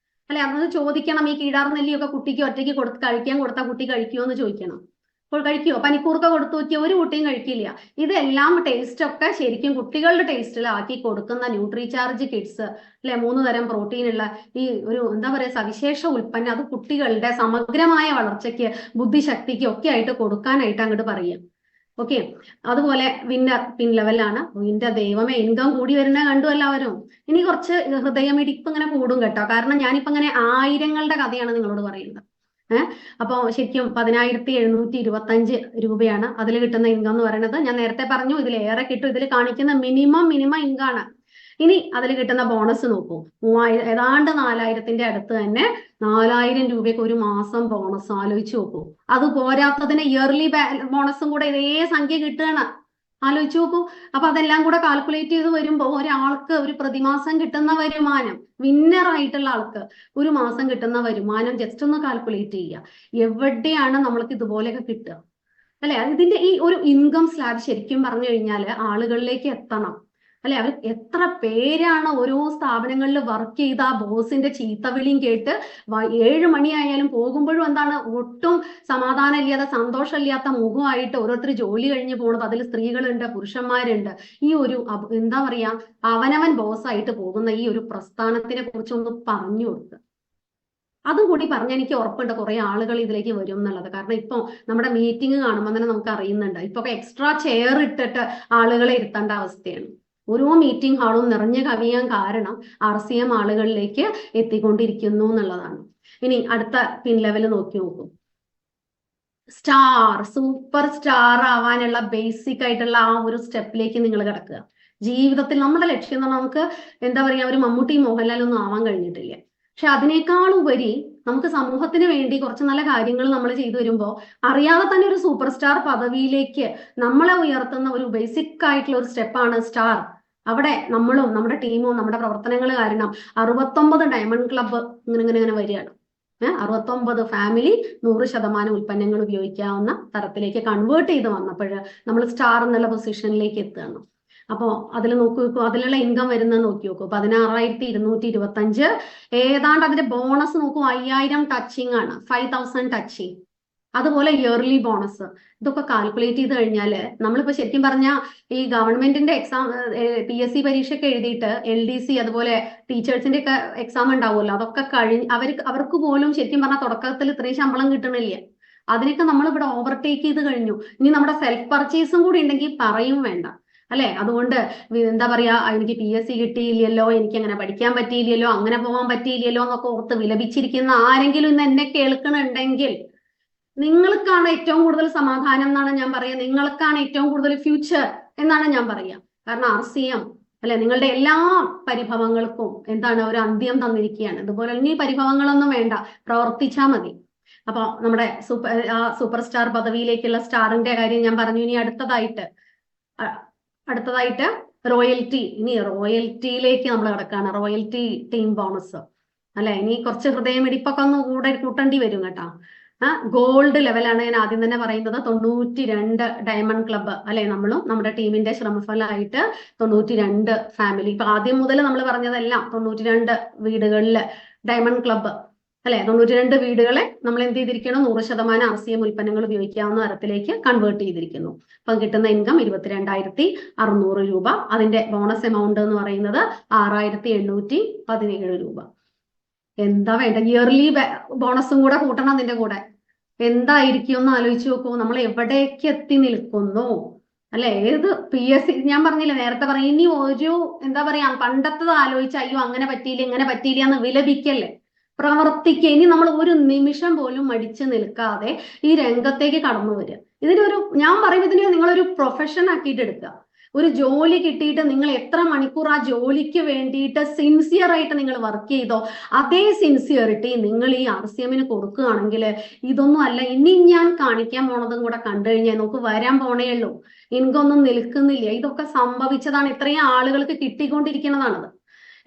[SPEAKER 1] അല്ലെ. അതൊന്ന് ചോദിക്കണം, ഈ കീടാർ നെല്ലിയൊക്കെ കുട്ടിക്ക് ഒറ്റയ്ക്ക് കഴിക്കാൻ കൊടുത്താൽ കുട്ടി കഴിക്കുമോ എന്ന് ചോദിക്കണം. അപ്പോൾ കഴിക്കുമോ? പനിക്കൂർക്ക കൊടുത്തു നോക്കിയ ഒരു കുട്ടിയും കഴിക്കില്ല. ഇതെല്ലാം ടേസ്റ്റ് ഒക്കെ ശരിക്കും കുട്ടികളുടെ ടേസ്റ്റിലാക്കി കൊടുക്കുന്ന ന്യൂട്രിചാർജ് കിഡ്സ് അല്ലെ, 3 തരം പ്രോട്ടീൻ ഉള്ള ഈ ഒരു എന്താ പറയുക സവിശേഷ ഉൽപ്പന്നം, അത് കുട്ടികളുടെ സമഗ്രമായ വളർച്ചയ്ക്ക് ബുദ്ധിശക്തിക്ക് ഒക്കെ ആയിട്ട് കൊടുക്കാനായിട്ട് അങ്ങോട്ട് പറയാം. ഓക്കെ. അതുപോലെ വിന്നർ പിൻ ലെവലാണ്. ഇതിന്റെ ദൈവമേ, ഇൻകം കൂടി വരുന്ന കണ്ടു എല്ലാവരും. ഇനി കുറച്ച് ഹൃദയമിടിപ്പ് ഇങ്ങനെ കൂടും കേട്ടോ. കാരണം ഞാനിപ്പോ ഇങ്ങനെ ആയിരങ്ങളുടെ കഥയാണ് നിങ്ങളോട് പറയുന്നത്. അപ്പൊ ശരിക്കും 10725 രൂപയാണ് അതിൽ കിട്ടുന്ന ഇൻകം എന്ന് പറയുന്നത്. ഞാൻ നേരത്തെ പറഞ്ഞു ഇതിലേറെ കിട്ടും. ഇതിൽ കാണിക്കുന്ന മിനിമം ഇൻകാണ്. ഇനി അതിൽ കിട്ടുന്ന ബോണസ് നോക്കൂ, ഏതാണ്ട് 4000ന്റെ അടുത്ത് തന്നെ 4000 രൂപയ്ക്ക് ഒരു മാസം ബോണസ്. ആലോചിച്ച് നോക്കൂ. അത് പോരാത്തതിന് ഇയർലി ബോണസും കൂടെ ഇതേ സംഖ്യ കിട്ടുകയാണ്. ആലോചിച്ച് നോക്കൂ. അപ്പൊ അതെല്ലാം കൂടെ കാൽക്കുലേറ്റ് ചെയ്ത് വരുമ്പോൾ ഒരാൾക്ക് ഒരു പ്രതിമാസം കിട്ടുന്ന വരുമാനം, വിന്നർ ആയിട്ടുള്ള ആൾക്ക് ഒരു മാസം കിട്ടുന്ന വരുമാനം ജസ്റ്റ് ഒന്ന് കാൽക്കുലേറ്റ് ചെയ്യുക. എവിടെയാണ് നമ്മൾക്ക് ഇതുപോലെയൊക്കെ കിട്ടുക അല്ലെ? ഇതിന്റെ ഈ ഒരു ഇൻകം സ്ലാബ് ശരിക്കും പറഞ്ഞു കഴിഞ്ഞാൽ ആളുകളിലേക്ക് എത്തണം അല്ലെ. അവർ എത്ര പേരാണ് ഓരോ സ്ഥാപനങ്ങളിൽ വർക്ക് ചെയ്ത ആ ബോസിന്റെ ചീത്തവിളിയും കേട്ട് 7 മണിയായാലും പോകുമ്പോഴും എന്താണ് ഒട്ടും സമാധാനം ഇല്ലാതെ സന്തോഷമില്ലാത്ത മുഖമായിട്ട് ഓരോരുത്തർ ജോലി കഴിഞ്ഞ് പോണത്. അതിൽ സ്ത്രീകളുണ്ട്, പുരുഷന്മാരുണ്ട്. ഈ ഒരു എന്താ പറയാ, അവനവൻ ബോസായിട്ട് പോകുന്ന ഈ ഒരു പ്രസ്ഥാനത്തിനെ കുറിച്ചൊന്ന് പറഞ്ഞു കൊടുക്കുക. അതും കൂടി പറഞ്ഞാൽ എനിക്ക് ഉറപ്പുണ്ട് കുറെ ആളുകൾ ഇതിലേക്ക് വരും എന്നുള്ളത്. കാരണം ഇപ്പൊ നമ്മുടെ മീറ്റിംഗ് കാണുമ്പോൾ തന്നെ നമുക്ക് അറിയുന്നുണ്ട്, ഇപ്പൊ എക്സ്ട്രാ ചെയർ ഇട്ടിട്ട് ആളുകളെ ഇരുത്തേണ്ട അവസ്ഥയാണ്. ഓരോ മീറ്റിംഗ് ഹാളും നിറഞ്ഞു കവിയാൻ കാരണം RCM ആളുകളിലേക്ക് എത്തിക്കൊണ്ടിരിക്കുന്നു എന്നുള്ളതാണ്. ഇനി അടുത്ത പിൻ ലെവൽ നോക്കൂ. സ്റ്റാർ, സൂപ്പർ സ്റ്റാർ ആവാനുള്ള ബേസിക് ആയിട്ടുള്ള ആ ഒരു സ്റ്റെപ്പിലേക്ക് നിങ്ങൾ കിടക്കുക. ജീവിതത്തിൽ നമ്മുടെ ലക്ഷ്യം എന്ന് പറഞ്ഞാൽ നമുക്ക് എന്താ പറയാ, ഒരു മമ്മൂട്ടി മോഹൻലാലൊന്നും ആവാൻ കഴിഞ്ഞിട്ടില്ല. പക്ഷെ അതിനേക്കാൾ ഉപരി നമുക്ക് സമൂഹത്തിന് വേണ്ടി കുറച്ച് നല്ല കാര്യങ്ങൾ നമ്മൾ ചെയ്തു വരുമ്പോൾ അറിയാതെ തന്നെ ഒരു സൂപ്പർ സ്റ്റാർ പദവിയിലേക്ക് നമ്മളെ ഉയർത്തുന്ന ഒരു ബേസിക് ആയിട്ടുള്ള ഒരു സ്റ്റെപ്പാണ് സ്റ്റാർ. അവിടെ നമ്മളും നമ്മുടെ ടീമും നമ്മുടെ പ്രവർത്തനങ്ങൾ കാരണം 69 ഡയമണ്ട് ക്ലബ്ബ് ഇങ്ങനെ വരികയാണ്. 69 ഫാമിലി 100% ഉൽപ്പന്നങ്ങൾ ഉപയോഗിക്കാവുന്ന തരത്തിലേക്ക് കൺവേർട്ട് ചെയ്ത് വന്നപ്പോൾ നമ്മൾ സ്റ്റാർ എന്നുള്ള പൊസിഷനിലേക്ക് എത്തുകയാണ്. അപ്പോ അതിൽ നോക്കി നോക്കൂ, അതിലുള്ള ഇൻകം വരുന്നത് നോക്കി നോക്കൂ. 16225. ഏതാണ്ട് അതിന്റെ ബോണസ് നോക്കൂ, 5000 ടച്ചിങ് ആണ്, 5000 ടച്ചിങ്. അതുപോലെ ഇയർലി ബോണസ്, ഇതൊക്കെ കാൽക്കുലേറ്റ് ചെയ്ത് കഴിഞ്ഞാൽ നമ്മളിപ്പോ ശരിക്കും പറഞ്ഞാൽ ഈ ഗവൺമെന്റിന്റെ എക്സാം PSC പരീക്ഷയൊക്കെ എഴുതിയിട്ട് LDC അതുപോലെ ടീച്ചേഴ്സിന്റെ ഒക്കെ എക്സാം ഉണ്ടാവുമല്ലോ, അതൊക്കെ അവർക്ക് പോലും ശരിക്കും പറഞ്ഞാൽ തുടക്കത്തിൽ ഇത്രയും ശമ്പളം കിട്ടണില്ല. അതിനൊക്കെ നമ്മൾ ഇവിടെ ഓവർടേക്ക് ചെയ്ത് കഴിഞ്ഞു. ഇനി നമ്മുടെ സെൽഫ് പർച്ചേസും കൂടി ഉണ്ടെങ്കിൽ പറയും വേണ്ട അല്ലെ. അതുകൊണ്ട് എന്താ പറയാ, എനിക്ക് PSC കിട്ടിയില്ലല്ലോ, എനിക്ക് അങ്ങനെ പഠിക്കാൻ പറ്റിയില്ലല്ലോ, അങ്ങനെ പോകാൻ പറ്റിയില്ലല്ലോ എന്നൊക്കെ ഓർത്ത് വിലപിച്ചിരിക്കുന്ന ആരെങ്കിലും ഇന്ന് എന്നെ കേൾക്കണുണ്ടെങ്കിൽ നിങ്ങൾക്കാണ് ഏറ്റവും കൂടുതൽ സമാധാനം എന്നാണ് ഞാൻ പറയാ. നിങ്ങൾക്കാണ് ഏറ്റവും കൂടുതൽ ഫ്യൂച്ചർ എന്നാണ് ഞാൻ പറയാ. കാരണം RCM അല്ലെ, നിങ്ങളുടെ എല്ലാ പരിഭവങ്ങൾക്കും എന്താണ് ഒരു അന്ത്യം തന്നിരിക്കുകയാണ്. ഇതുപോലെ ഇനി പരിഭവങ്ങളൊന്നും വേണ്ട, പ്രവർത്തിച്ചാൽ മതി. അപ്പൊ നമ്മുടെ സൂപ്പർ സ്റ്റാർ പദവിയിലേക്കുള്ള സ്റ്റാറിന്റെ കാര്യം ഞാൻ പറഞ്ഞു. ഇനി അടുത്തതായിട്ട് റോയൽറ്റി. ഇനി റോയൽറ്റിയിലേക്ക് നമ്മൾ കിടക്കാണ്. റോയൽറ്റി ടീം ബോണസ് അല്ലെ. ഇനി കുറച്ച് ഹൃദയമിടിപ്പൊക്കെ ഒന്ന് കൂട്ടേണ്ടി വരും കേട്ടോ. ഗോൾഡ് ലെവലാണ് ഞാൻ ആദ്യം തന്നെ പറയുന്നത്. 92 ഡയമണ്ട് ക്ലബ്ബ് അല്ലെ. നമ്മളും നമ്മുടെ ടീമിന്റെ ശ്രമഫലമായിട്ട് 92 ഫാമിലി. ഇപ്പൊ ആദ്യം മുതൽ നമ്മൾ പറഞ്ഞതെല്ലാം 92 വീടുകളില് ഡയമണ്ട് ക്ലബ്ബ് അല്ലെ. 92 വീടുകളെ നമ്മൾ എന്ത് ചെയ്തിരിക്കണം, 100% RCM ഉൽപ്പന്നങ്ങൾ ഉപയോഗിക്കാവുന്ന തരത്തിലേക്ക് കൺവേർട്ട് ചെയ്തിരിക്കുന്നു. അപ്പം കിട്ടുന്ന ഇൻകം 22,600 രൂപ. അതിന്റെ ബോണസ് എമൗണ്ട് എന്ന് പറയുന്നത് 6,817 രൂപ. എന്താ വേണ്ട, ഇയർലി ബോണസും കൂടെ കൂട്ടണം അതിന്റെ കൂടെ. എന്തായിരിക്കും എന്ന് ആലോചിച്ച് നോക്കൂ. നമ്മൾ എവിടേക്ക് എത്തി നിൽക്കുന്നു അല്ലെ. ഏത് PSC ഞാൻ പറഞ്ഞില്ല നേരത്തെ പറയും, ഇനി ഒരു എന്താ പറയാ പണ്ടത്തത് ആലോചിച്ച് അയ്യോ അങ്ങനെ പറ്റിയില്ല ഇങ്ങനെ പറ്റിയില്ല എന്ന് വിലപിക്കല്ലേ, പ്രവർത്തിക്കുക. ഇനി നമ്മൾ ഒരു നിമിഷം പോലും മടിച്ചു നിൽക്കാതെ ഈ രംഗത്തേക്ക് കടന്നു വരിക. ഞാൻ പറയുമ്പോൾ ഇതിനെ നിങ്ങളൊരു പ്രൊഫഷൻ ആക്കിയിട്ട് എടുക്കുക. ഒരു ജോലി കിട്ടിയിട്ട് നിങ്ങൾ എത്ര മണിക്കൂർ ആ ജോലിക്ക് വേണ്ടിയിട്ട് സിൻസിയർ ആയിട്ട് നിങ്ങൾ വർക്ക് ചെയ്തോ, അതേ സിൻസിയറിറ്റി നിങ്ങൾ ഈ RCMന് കൊടുക്കുകയാണെങ്കിൽ ഇതൊന്നും അല്ല. ഇനി ഞാൻ കാണിക്കാൻ പോണതും കൂടെ കണ്ടു കഴിഞ്ഞാൽ നമുക്ക് വരാൻ പോണേ ഉള്ളൂ. ഇൻകം ഒന്നും നിൽക്കുന്നില്ല. ഇതൊക്കെ സംഭവിച്ചതാണ്, ഇത്രയും ആളുകൾക്ക് കിട്ടിക്കൊണ്ടിരിക്കുന്നതാണത്.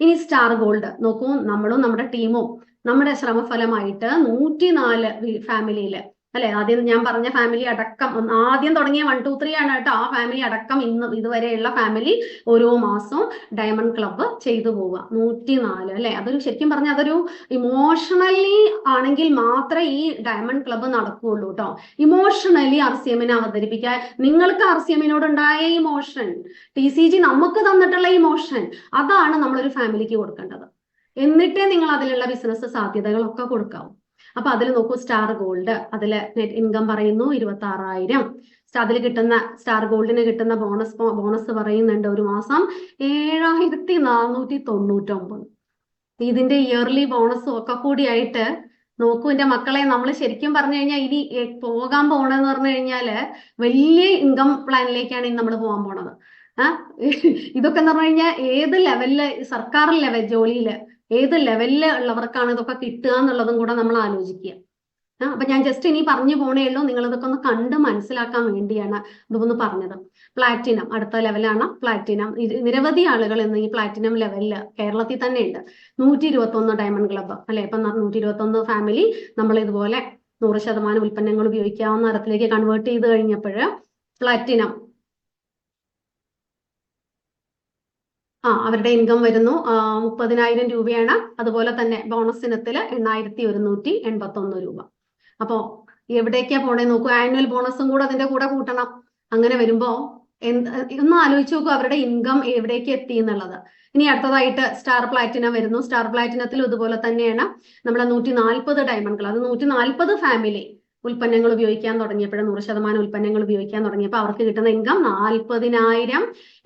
[SPEAKER 1] ഇനി സ്റ്റാർ ഗോൾഡ് നോക്കൂ. നമ്മളും നമ്മുടെ ടീമും നമ്മുടെ ശ്രമഫലമായിട്ട് 104 ഫാമിലിയില് അല്ലെ. ആദ്യം ഞാൻ പറഞ്ഞ ഫാമിലി അടക്കം, ആദ്യം തുടങ്ങിയ 1, 2, 3 ആണ് കേട്ടോ. ആ ഫാമിലി അടക്കം ഇതുവരെയുള്ള ഫാമിലി ഓരോ മാസവും ഡയമണ്ട് ക്ലബ്ബ് ചെയ്തു പോവുക 104 അല്ലെ. അതൊരു ശരിക്കും പറഞ്ഞാൽ അതൊരു ഇമോഷണലി ആണെങ്കിൽ മാത്രമേ ഈ ഡയമണ്ട് ക്ലബ്ബ് നടക്കുകയുള്ളൂ കേട്ടോ. ഇമോഷണലി RCMനെ അവതരിപ്പിക്കാൻ നിങ്ങൾക്ക് RCMനോട് ഉണ്ടായ ഇമോഷൻ, TCG നമുക്ക് തന്നിട്ടുള്ള ഇമോഷൻ, അതാണ് നമ്മളൊരു ഫാമിലിക്ക് കൊടുക്കേണ്ടത്. എന്നിട്ടേ നിങ്ങൾ അതിലുള്ള ബിസിനസ് സാധ്യതകളൊക്കെ കൊടുക്കാവൂ. അപ്പൊ അതിൽ നോക്കൂ, സ്റ്റാർ ഗോൾഡ് അതിൽ നെറ്റ് ഇൻകം പറയുന്നു 26,000. അതിൽ കിട്ടുന്ന സ്റ്റാർ ഗോൾഡിന് കിട്ടുന്ന ബോണസ് പറയുന്നുണ്ട് ഒരു മാസം 7,499. ഇതിന്റെ ഇയർലി ബോണസും ഒക്കെ കൂടിയായിട്ട് നോക്കൂ എന്റെ മക്കളെ. നമ്മൾ ശരിക്കും പറഞ്ഞു കഴിഞ്ഞാൽ ഇനി പോകാൻ പോണെന്ന് പറഞ്ഞു കഴിഞ്ഞാല് വലിയ ഇൻകം പ്ലാനിലേക്കാണ് ഇനി നമ്മൾ പോകാൻ പോണത്. ഇതൊക്കെ എന്ന് പറഞ്ഞു കഴിഞ്ഞാൽ ഏത് ലെവലില്, സർക്കാർ ലെവൽ ജോലിയില് ഏത് ലെവലില് ഉള്ളവർക്കാണ് ഇതൊക്കെ കിട്ടുക എന്നുള്ളതും കൂടെ നമ്മൾ ആലോചിക്കുക. അപ്പൊ ഞാൻ ജസ്റ്റ് ഇനി പറഞ്ഞു പോണേ ഉള്ളൂ. നിങ്ങൾ ഇതൊക്കെ ഒന്ന് കണ്ട് മനസ്സിലാക്കാൻ വേണ്ടിയാണ് ഇതൊന്ന് പറഞ്ഞത്. പ്ലാറ്റിനം അടുത്ത ലെവലാണ്. പ്ലാറ്റിനം നിരവധി ആളുകൾ ഇന്ന് ഈ പ്ലാറ്റിനം ലെവലില് കേരളത്തിൽ തന്നെ ഉണ്ട്. 121 ഡയമണ്ട് ക്ലബ്ബ് അല്ലെ. ഇപ്പൊ 121 ഫാമിലി നമ്മൾ ഇതുപോലെ 100% ഉൽപ്പന്നങ്ങൾ ഉപയോഗിക്കാവുന്ന തരത്തിലേക്ക് കൺവേർട്ട് ചെയ്ത് കഴിഞ്ഞപ്പോൾ പ്ലാറ്റിനം അവരുടെ ഇൻകം വരുന്നു 30,000 രൂപയാണ്. അതുപോലെ തന്നെ ബോണസ് ഇനത്തില് 8,181 രൂപ. അപ്പോ എവിടേക്കാ പോണേ നോക്കൂ. ആനുവൽ ബോണസും കൂടെ അതിന്റെ കൂടെ കൂട്ടണം. അങ്ങനെ വരുമ്പോ ഒന്ന് ആലോചിച്ച് നോക്കൂ അവരുടെ ഇൻകം എവിടേക്ക് എത്തി എന്നുള്ളത്. ഇനി അടുത്തതായിട്ട് സ്റ്റാർ പ്ലാറ്റിനം വരുന്നു. സ്റ്റാർ പ്ലാറ്റിനത്തിൽ ഇതുപോലെ തന്നെയാണ് നമ്മളെ 140 ഡയമണ്ട് ക്ലബ്ബ്, അത് 140 ഫാമിലി ഉൽപ്പന്നങ്ങൾ ഉപയോഗിക്കാൻ തുടങ്ങിയപ്പോൾ 100% ഉൽപ്പന്നങ്ങൾ ഉപയോഗിക്കാൻ തുടങ്ങിയപ്പോൾ അവർക്ക് കിട്ടുന്ന ഇൻകം 40,000.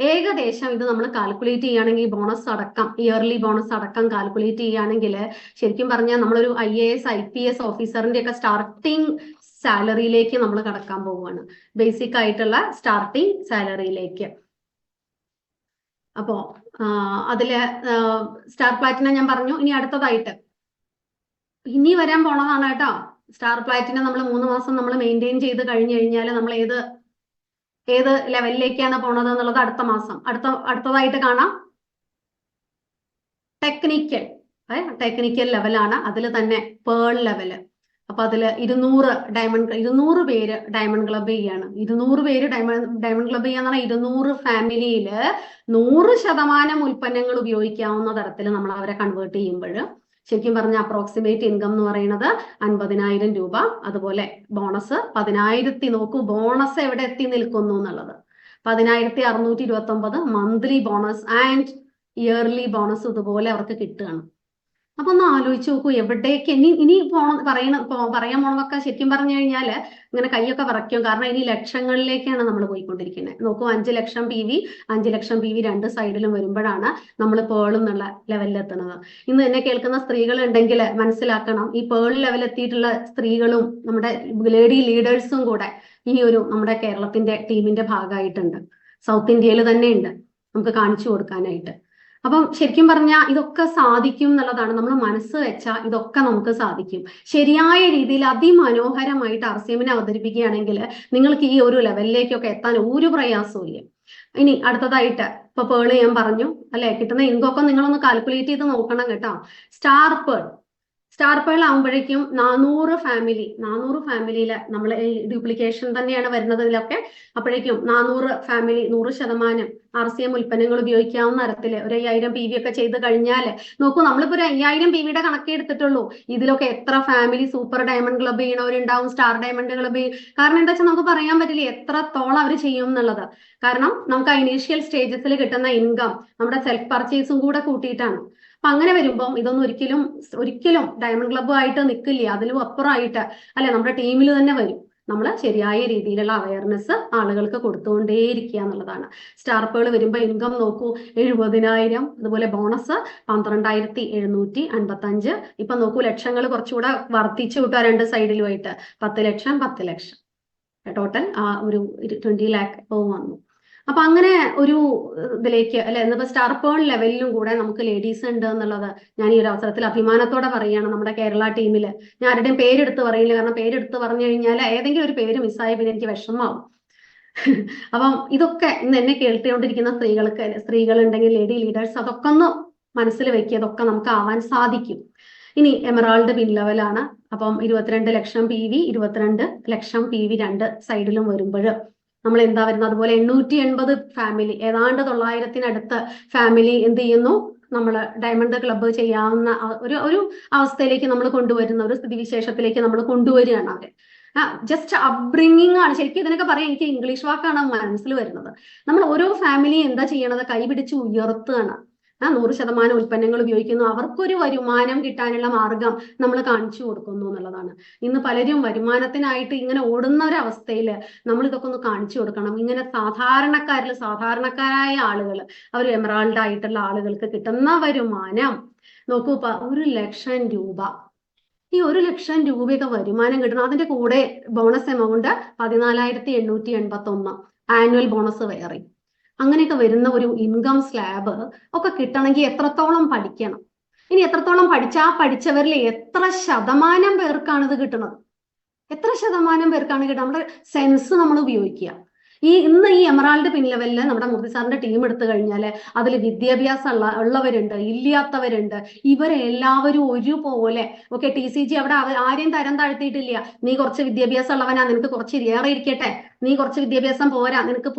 [SPEAKER 1] ഏകദേശം ഇത് നമ്മൾ കാൽക്കുലേറ്റ് ചെയ്യുകയാണെങ്കിൽ ബോണസ് അടക്കം, ഇയർലി ബോണസ് അടക്കം കാൽക്കുലേറ്റ് ചെയ്യുകയാണെങ്കിൽ ശരിക്കും പറഞ്ഞാൽ നമ്മളൊരു IAS IPS ഓഫീസറിന്റെ ഒക്കെ സ്റ്റാർട്ടിങ് സാലറിയിലേക്ക് നമ്മൾ കടക്കാൻ പോവുകയാണ്. ബേസിക് ആയിട്ടുള്ള സ്റ്റാർട്ടിങ് സാലറിയിലേക്ക്. അപ്പോ അതില് സ്റ്റാർ പ്ലാറ്റിനം ഞാൻ പറഞ്ഞു. ഇനി അടുത്തതായിട്ട് ഇനി വരാൻ പോണതാണ് കേട്ടോ. സ്റ്റാർ പ്ലാറ്റിനം നമ്മൾ 3 മാസം നമ്മൾ മെയിൻറ്റെയിൻ ചെയ്ത് കഴിഞ്ഞു കഴിഞ്ഞാൽ നമ്മൾ ഏത് ലെവലിലേക്കാണ് പോണത് എന്നുള്ളത് അടുത്ത മാസം അടുത്തതായിട്ട് കാണാം. ടെക്നിക്കൽ ലെവലാണ്. അതിൽ തന്നെ പേൾ ലെവല്. അപ്പൊ അതില് 200 പേര് ഡയമണ്ട് ക്ലബ് ചെയ്യാണ്. 200 പേര് ഡയമണ്ട് ക്ലബ് ചെയ്യാന്ന് പറഞ്ഞാൽ 200 ഫാമിലിയില് 100% ഉൽപ്പന്നങ്ങൾ ഉപയോഗിക്കാവുന്ന തരത്തിൽ നമ്മൾ അവരെ കൺവേർട്ട് ചെയ്യുമ്പോൾ ശരിക്കും പറഞ്ഞ അപ്രോക്സിമേറ്റ് ഇൻകം എന്ന് പറയുന്നത് 50,000 രൂപ. അതുപോലെ ബോണസ് 10,000. നോക്കൂ ബോണസ് എവിടെ എത്തി നിൽക്കുന്നു എന്നുള്ളത്. 10,629 monthly bonus and yearly bonus ഇതുപോലെ അവർക്ക് കിട്ടുകയാണ്. അപ്പൊ ഒന്ന് ആലോചിച്ച് നോക്കൂ, എവിടേക്ക് ഇനി പറയാൻ പോണതൊക്കെ ശരിക്കും പറഞ്ഞു കഴിഞ്ഞാല് ഇങ്ങനെ കൈയൊക്കെ വിറയ്ക്കും. കാരണം ഇനി ലക്ഷങ്ങളിലേക്കാണ് നമ്മൾ പോയിക്കൊണ്ടിരിക്കുന്നത്. നോക്കൂ 5 ലക്ഷം PV 5 ലക്ഷം PV രണ്ട് സൈഡിലും വരുമ്പോഴാണ് നമ്മൾ പേൾ എന്നുള്ള ലെവലിൽ എത്തുന്നത്. ഇന്ന് എന്നെ കേൾക്കുന്ന സ്ത്രീകൾ ഉണ്ടെങ്കിൽ മനസ്സിലാക്കണം, ഈ പേൾ ലെവലിൽ എത്തിയിട്ടുള്ള സ്ത്രീകളും നമ്മുടെ ലേഡി ലീഡേഴ്സും കൂടെ ഈ ഒരു നമ്മുടെ കേരളത്തിന്റെ ടീമിന്റെ ഭാഗമായിട്ടുണ്ട്. സൗത്ത് ഇന്ത്യയിൽ തന്നെ ഉണ്ട് നമുക്ക് കാണിച്ചു കൊടുക്കാനായിട്ട്. അപ്പം ശരിക്കും പറഞ്ഞാൽ ഇതൊക്കെ സാധിക്കും എന്നുള്ളതാണ്. നമ്മൾ മനസ്സ് വെച്ചാൽ ഇതൊക്കെ നമുക്ക് സാധിക്കും. ശരിയായ രീതിയിൽ അതിമനോഹരമായിട്ട് RCMനെ അവതരിപ്പിക്കുകയാണെങ്കിൽ നിങ്ങൾക്ക് ഈ ഒരു ലെവലിലേക്കൊക്കെ എത്താൻ ഒരു പ്രയാസവും ഇല്ല. ഇനി അടുത്തതായിട്ട് ഇപ്പൊ പേള് ഞാൻ പറഞ്ഞു അല്ലെ, കിട്ടുന്ന ഇൻകൊക്കെ നിങ്ങളൊന്ന് കാൽക്കുലേറ്റ് ചെയ്ത് നോക്കണം കേട്ടോ. സ്റ്റാർ പേൾ ആകുമ്പോഴേക്കും 400 ഫാമിലിയില് നമ്മൾ ഈ ഡ്യൂപ്ലിക്കേഷൻ തന്നെയാണ് വരുന്നത് ഇതിലൊക്കെ. അപ്പോഴേക്കും 400 ഫാമിലി 100% RCM ഉൽപ്പന്നങ്ങൾ ഉപയോഗിക്കാവുന്ന തരത്തില് ഒരു 5000 PV ഒക്കെ ചെയ്ത് കഴിഞ്ഞാൽ നോക്കൂ, നമ്മളിപ്പോ ഒരു 5000 PVയുടെ കണക്കേ എടുത്തിട്ടുള്ളൂ. ഇതിലൊക്കെ എത്ര ഫാമിലി സൂപ്പർ ഡയമണ്ട് ക്ലബ് ചെയ്യണവരുണ്ടാവും, സ്റ്റാർ ഡയമണ്ട് ക്ലബ്. കാരണം എന്താ വെച്ചാൽ നമുക്ക് പറയാൻ പറ്റില്ല എത്രത്തോളം അവർ ചെയ്യും എന്നുള്ളത്. കാരണം നമുക്ക് ആ ഇനീഷ്യൽ സ്റ്റേജസിൽ കിട്ടുന്ന ഇൻകം നമ്മുടെ സെൽഫ് പർച്ചേസും കൂടെ കൂട്ടിയിട്ടാണ്. അപ്പൊ അങ്ങനെ വരുമ്പോൾ ഇതൊന്നും ഒരിക്കലും ഡയമണ്ട് ക്ലബ്ബ് ആയിട്ട് നിൽക്കില്ല, അതിലും അപ്പുറമായിട്ട് അല്ലെ നമ്മുടെ ടീമിൽ തന്നെ വരും. നമ്മൾ ശരിയായ രീതിയിലുള്ള അവയർനെസ് ആളുകൾക്ക് കൊടുത്തുകൊണ്ടേയിരിക്കുക എന്നുള്ളതാണ്. സ്റ്റാർ പേൾ വരുമ്പോൾ ഇൻകം നോക്കൂ 70,000, അതുപോലെ ബോണസ് 12,755. ഇപ്പൊ നോക്കൂ ലക്ഷങ്ങൾ കുറച്ചുകൂടെ വർദ്ധിച്ചു കിട്ടുക രണ്ട് സൈഡിലുമായിട്ട്. 10 ലക്ഷം ടോട്ടൽ ഒരു 20 lakh വന്നു. അപ്പൊ അങ്ങനെ ഒരു ഇതിലേക്ക് അല്ലെ ഇന്നിപ്പോ സ്റ്റാർ പേൾ ലെവലിലും കൂടെ നമുക്ക് ലേഡീസ് ഉണ്ട് എന്നുള്ളത് ഞാൻ ഈ ഒരു അവസരത്തിൽ അഭിമാനത്തോടെ പറയുകയാണ്. നമ്മുടെ കേരള ടീമില് ഞാൻ ആരുടെയും പേരെടുത്ത് പറയില്ല, കാരണം പേരെടുത്ത് പറഞ്ഞു കഴിഞ്ഞാൽ ഏതെങ്കിലും ഒരു പേര് മിസ്സായ പിന്നെ എനിക്ക് വിഷമമാവും. അപ്പം ഇതൊക്കെ ഇന്ന് എന്നെ കേട്ടുകൊണ്ടിരിക്കുന്ന സ്ത്രീകളുണ്ടെങ്കിൽ ലേഡി ലീഡേഴ്സ് അതൊക്കെ ഒന്ന് മനസ്സിൽ വെക്കുക, അതൊക്കെ നമുക്ക് ആവാൻ സാധിക്കും. ഇനി എമറാൾഡ് പിൻ ലെവലാണ്. അപ്പം 22 ലക്ഷം PV 22 ലക്ഷം PV രണ്ട് സൈഡിലും വരുമ്പോൾ നമ്മൾ എന്താ വരുന്നത്. അതുപോലെ 880 ഫാമിലി, ഏതാണ്ട് 900-നടുത്ത് ഫാമിലി എന്ത് ചെയ്യുന്നു, നമ്മൾ ഡയമണ്ട് ക്ലബ്ബ് ചെയ്യാവുന്ന ഒരു അവസ്ഥയിലേക്ക് നമ്മൾ കൊണ്ടുവരുന്ന ഒരു സ്ഥിതിവിശേഷത്തിലേക്ക് നമ്മൾ കൊണ്ടുവരികയാണ് അവരെ. ജസ്റ്റ് അപ്ബ്രിങ്ങിങ് ആണ് ശരിക്കും ഇതിനൊക്കെ പറയാം. എനിക്ക് ഇംഗ്ലീഷ് വാക്കാണ് മനസ്സിൽ വരുന്നത്. നമ്മൾ ഓരോ ഫാമിലി എന്താ ചെയ്യണത്, കൈപിടിച്ച് ഉയർത്തുകയാണ്. 100% ഉൽപ്പന്നങ്ങൾ ഉപയോഗിക്കുന്നു, അവർക്കൊരു വരുമാനം കിട്ടാനുള്ള മാർഗം നമ്മൾ കാണിച്ചു കൊടുക്കുന്നു എന്നുള്ളതാണ്. ഇന്ന് പലരും വരുമാനത്തിനായിട്ട് ഇങ്ങനെ ഓടുന്ന ഒരവസ്ഥയിൽ നമ്മൾ ഇതൊക്കെ ഒന്ന് കാണിച്ചു കൊടുക്കണം. ഇങ്ങനെ സാധാരണക്കാരായ ആളുകൾ, അവർ എമറാൾഡ് ആയിട്ടുള്ള ആളുകൾക്ക് കിട്ടുന്ന വരുമാനം നോക്കൂ 1 ലക്ഷം രൂപ. ഈ 1 ലക്ഷം രൂപയൊക്കെ വരുമാനം കിട്ടണം. അതിന്റെ കൂടെ ബോണസ് എമൗണ്ട് 14,881 ആനുവൽ ബോണസ് വേറെ. അങ്ങനെയൊക്കെ വരുന്ന ഒരു ഇൻകം സ്ലാബ് ഒക്കെ കിട്ടണമെങ്കിൽ എത്രത്തോളം പഠിക്കണം. ഇനി എത്രത്തോളം പഠിച്ചവരിൽ എത്ര ശതമാനം പേർക്കാണ് ഇത് കിട്ടുന്നത്, നമ്മുടെ സെൻസ് നമ്മൾ ഉപയോഗിക്കുക. ഇന്ന് ഈ എമറാൾഡ് പിൻ ലെവലില് നമ്മുടെ മൂർത്തി സാറിന്റെ ടീം എടുത്തു കഴിഞ്ഞാൽ അതിൽ വിദ്യാഭ്യാസം ഉള്ളവരുണ്ട്, ഇല്ലാത്തവരുണ്ട്. ഇവരെല്ലാവരും ഒരുപോലെ ഓക്കെ. TCG അവിടെ ആരെയും തരം താഴ്ത്തിയിട്ടില്ല. നീ കുറച്ച് വിദ്യാഭ്യാസം ഉള്ളവനാ, നിനക്ക് കുറച്ച് ഏറെ ഇരിക്കട്ടെ, നീ കുറച്ച് വിദ്യാഭ്യാസം പോരാ, നിനക്ക്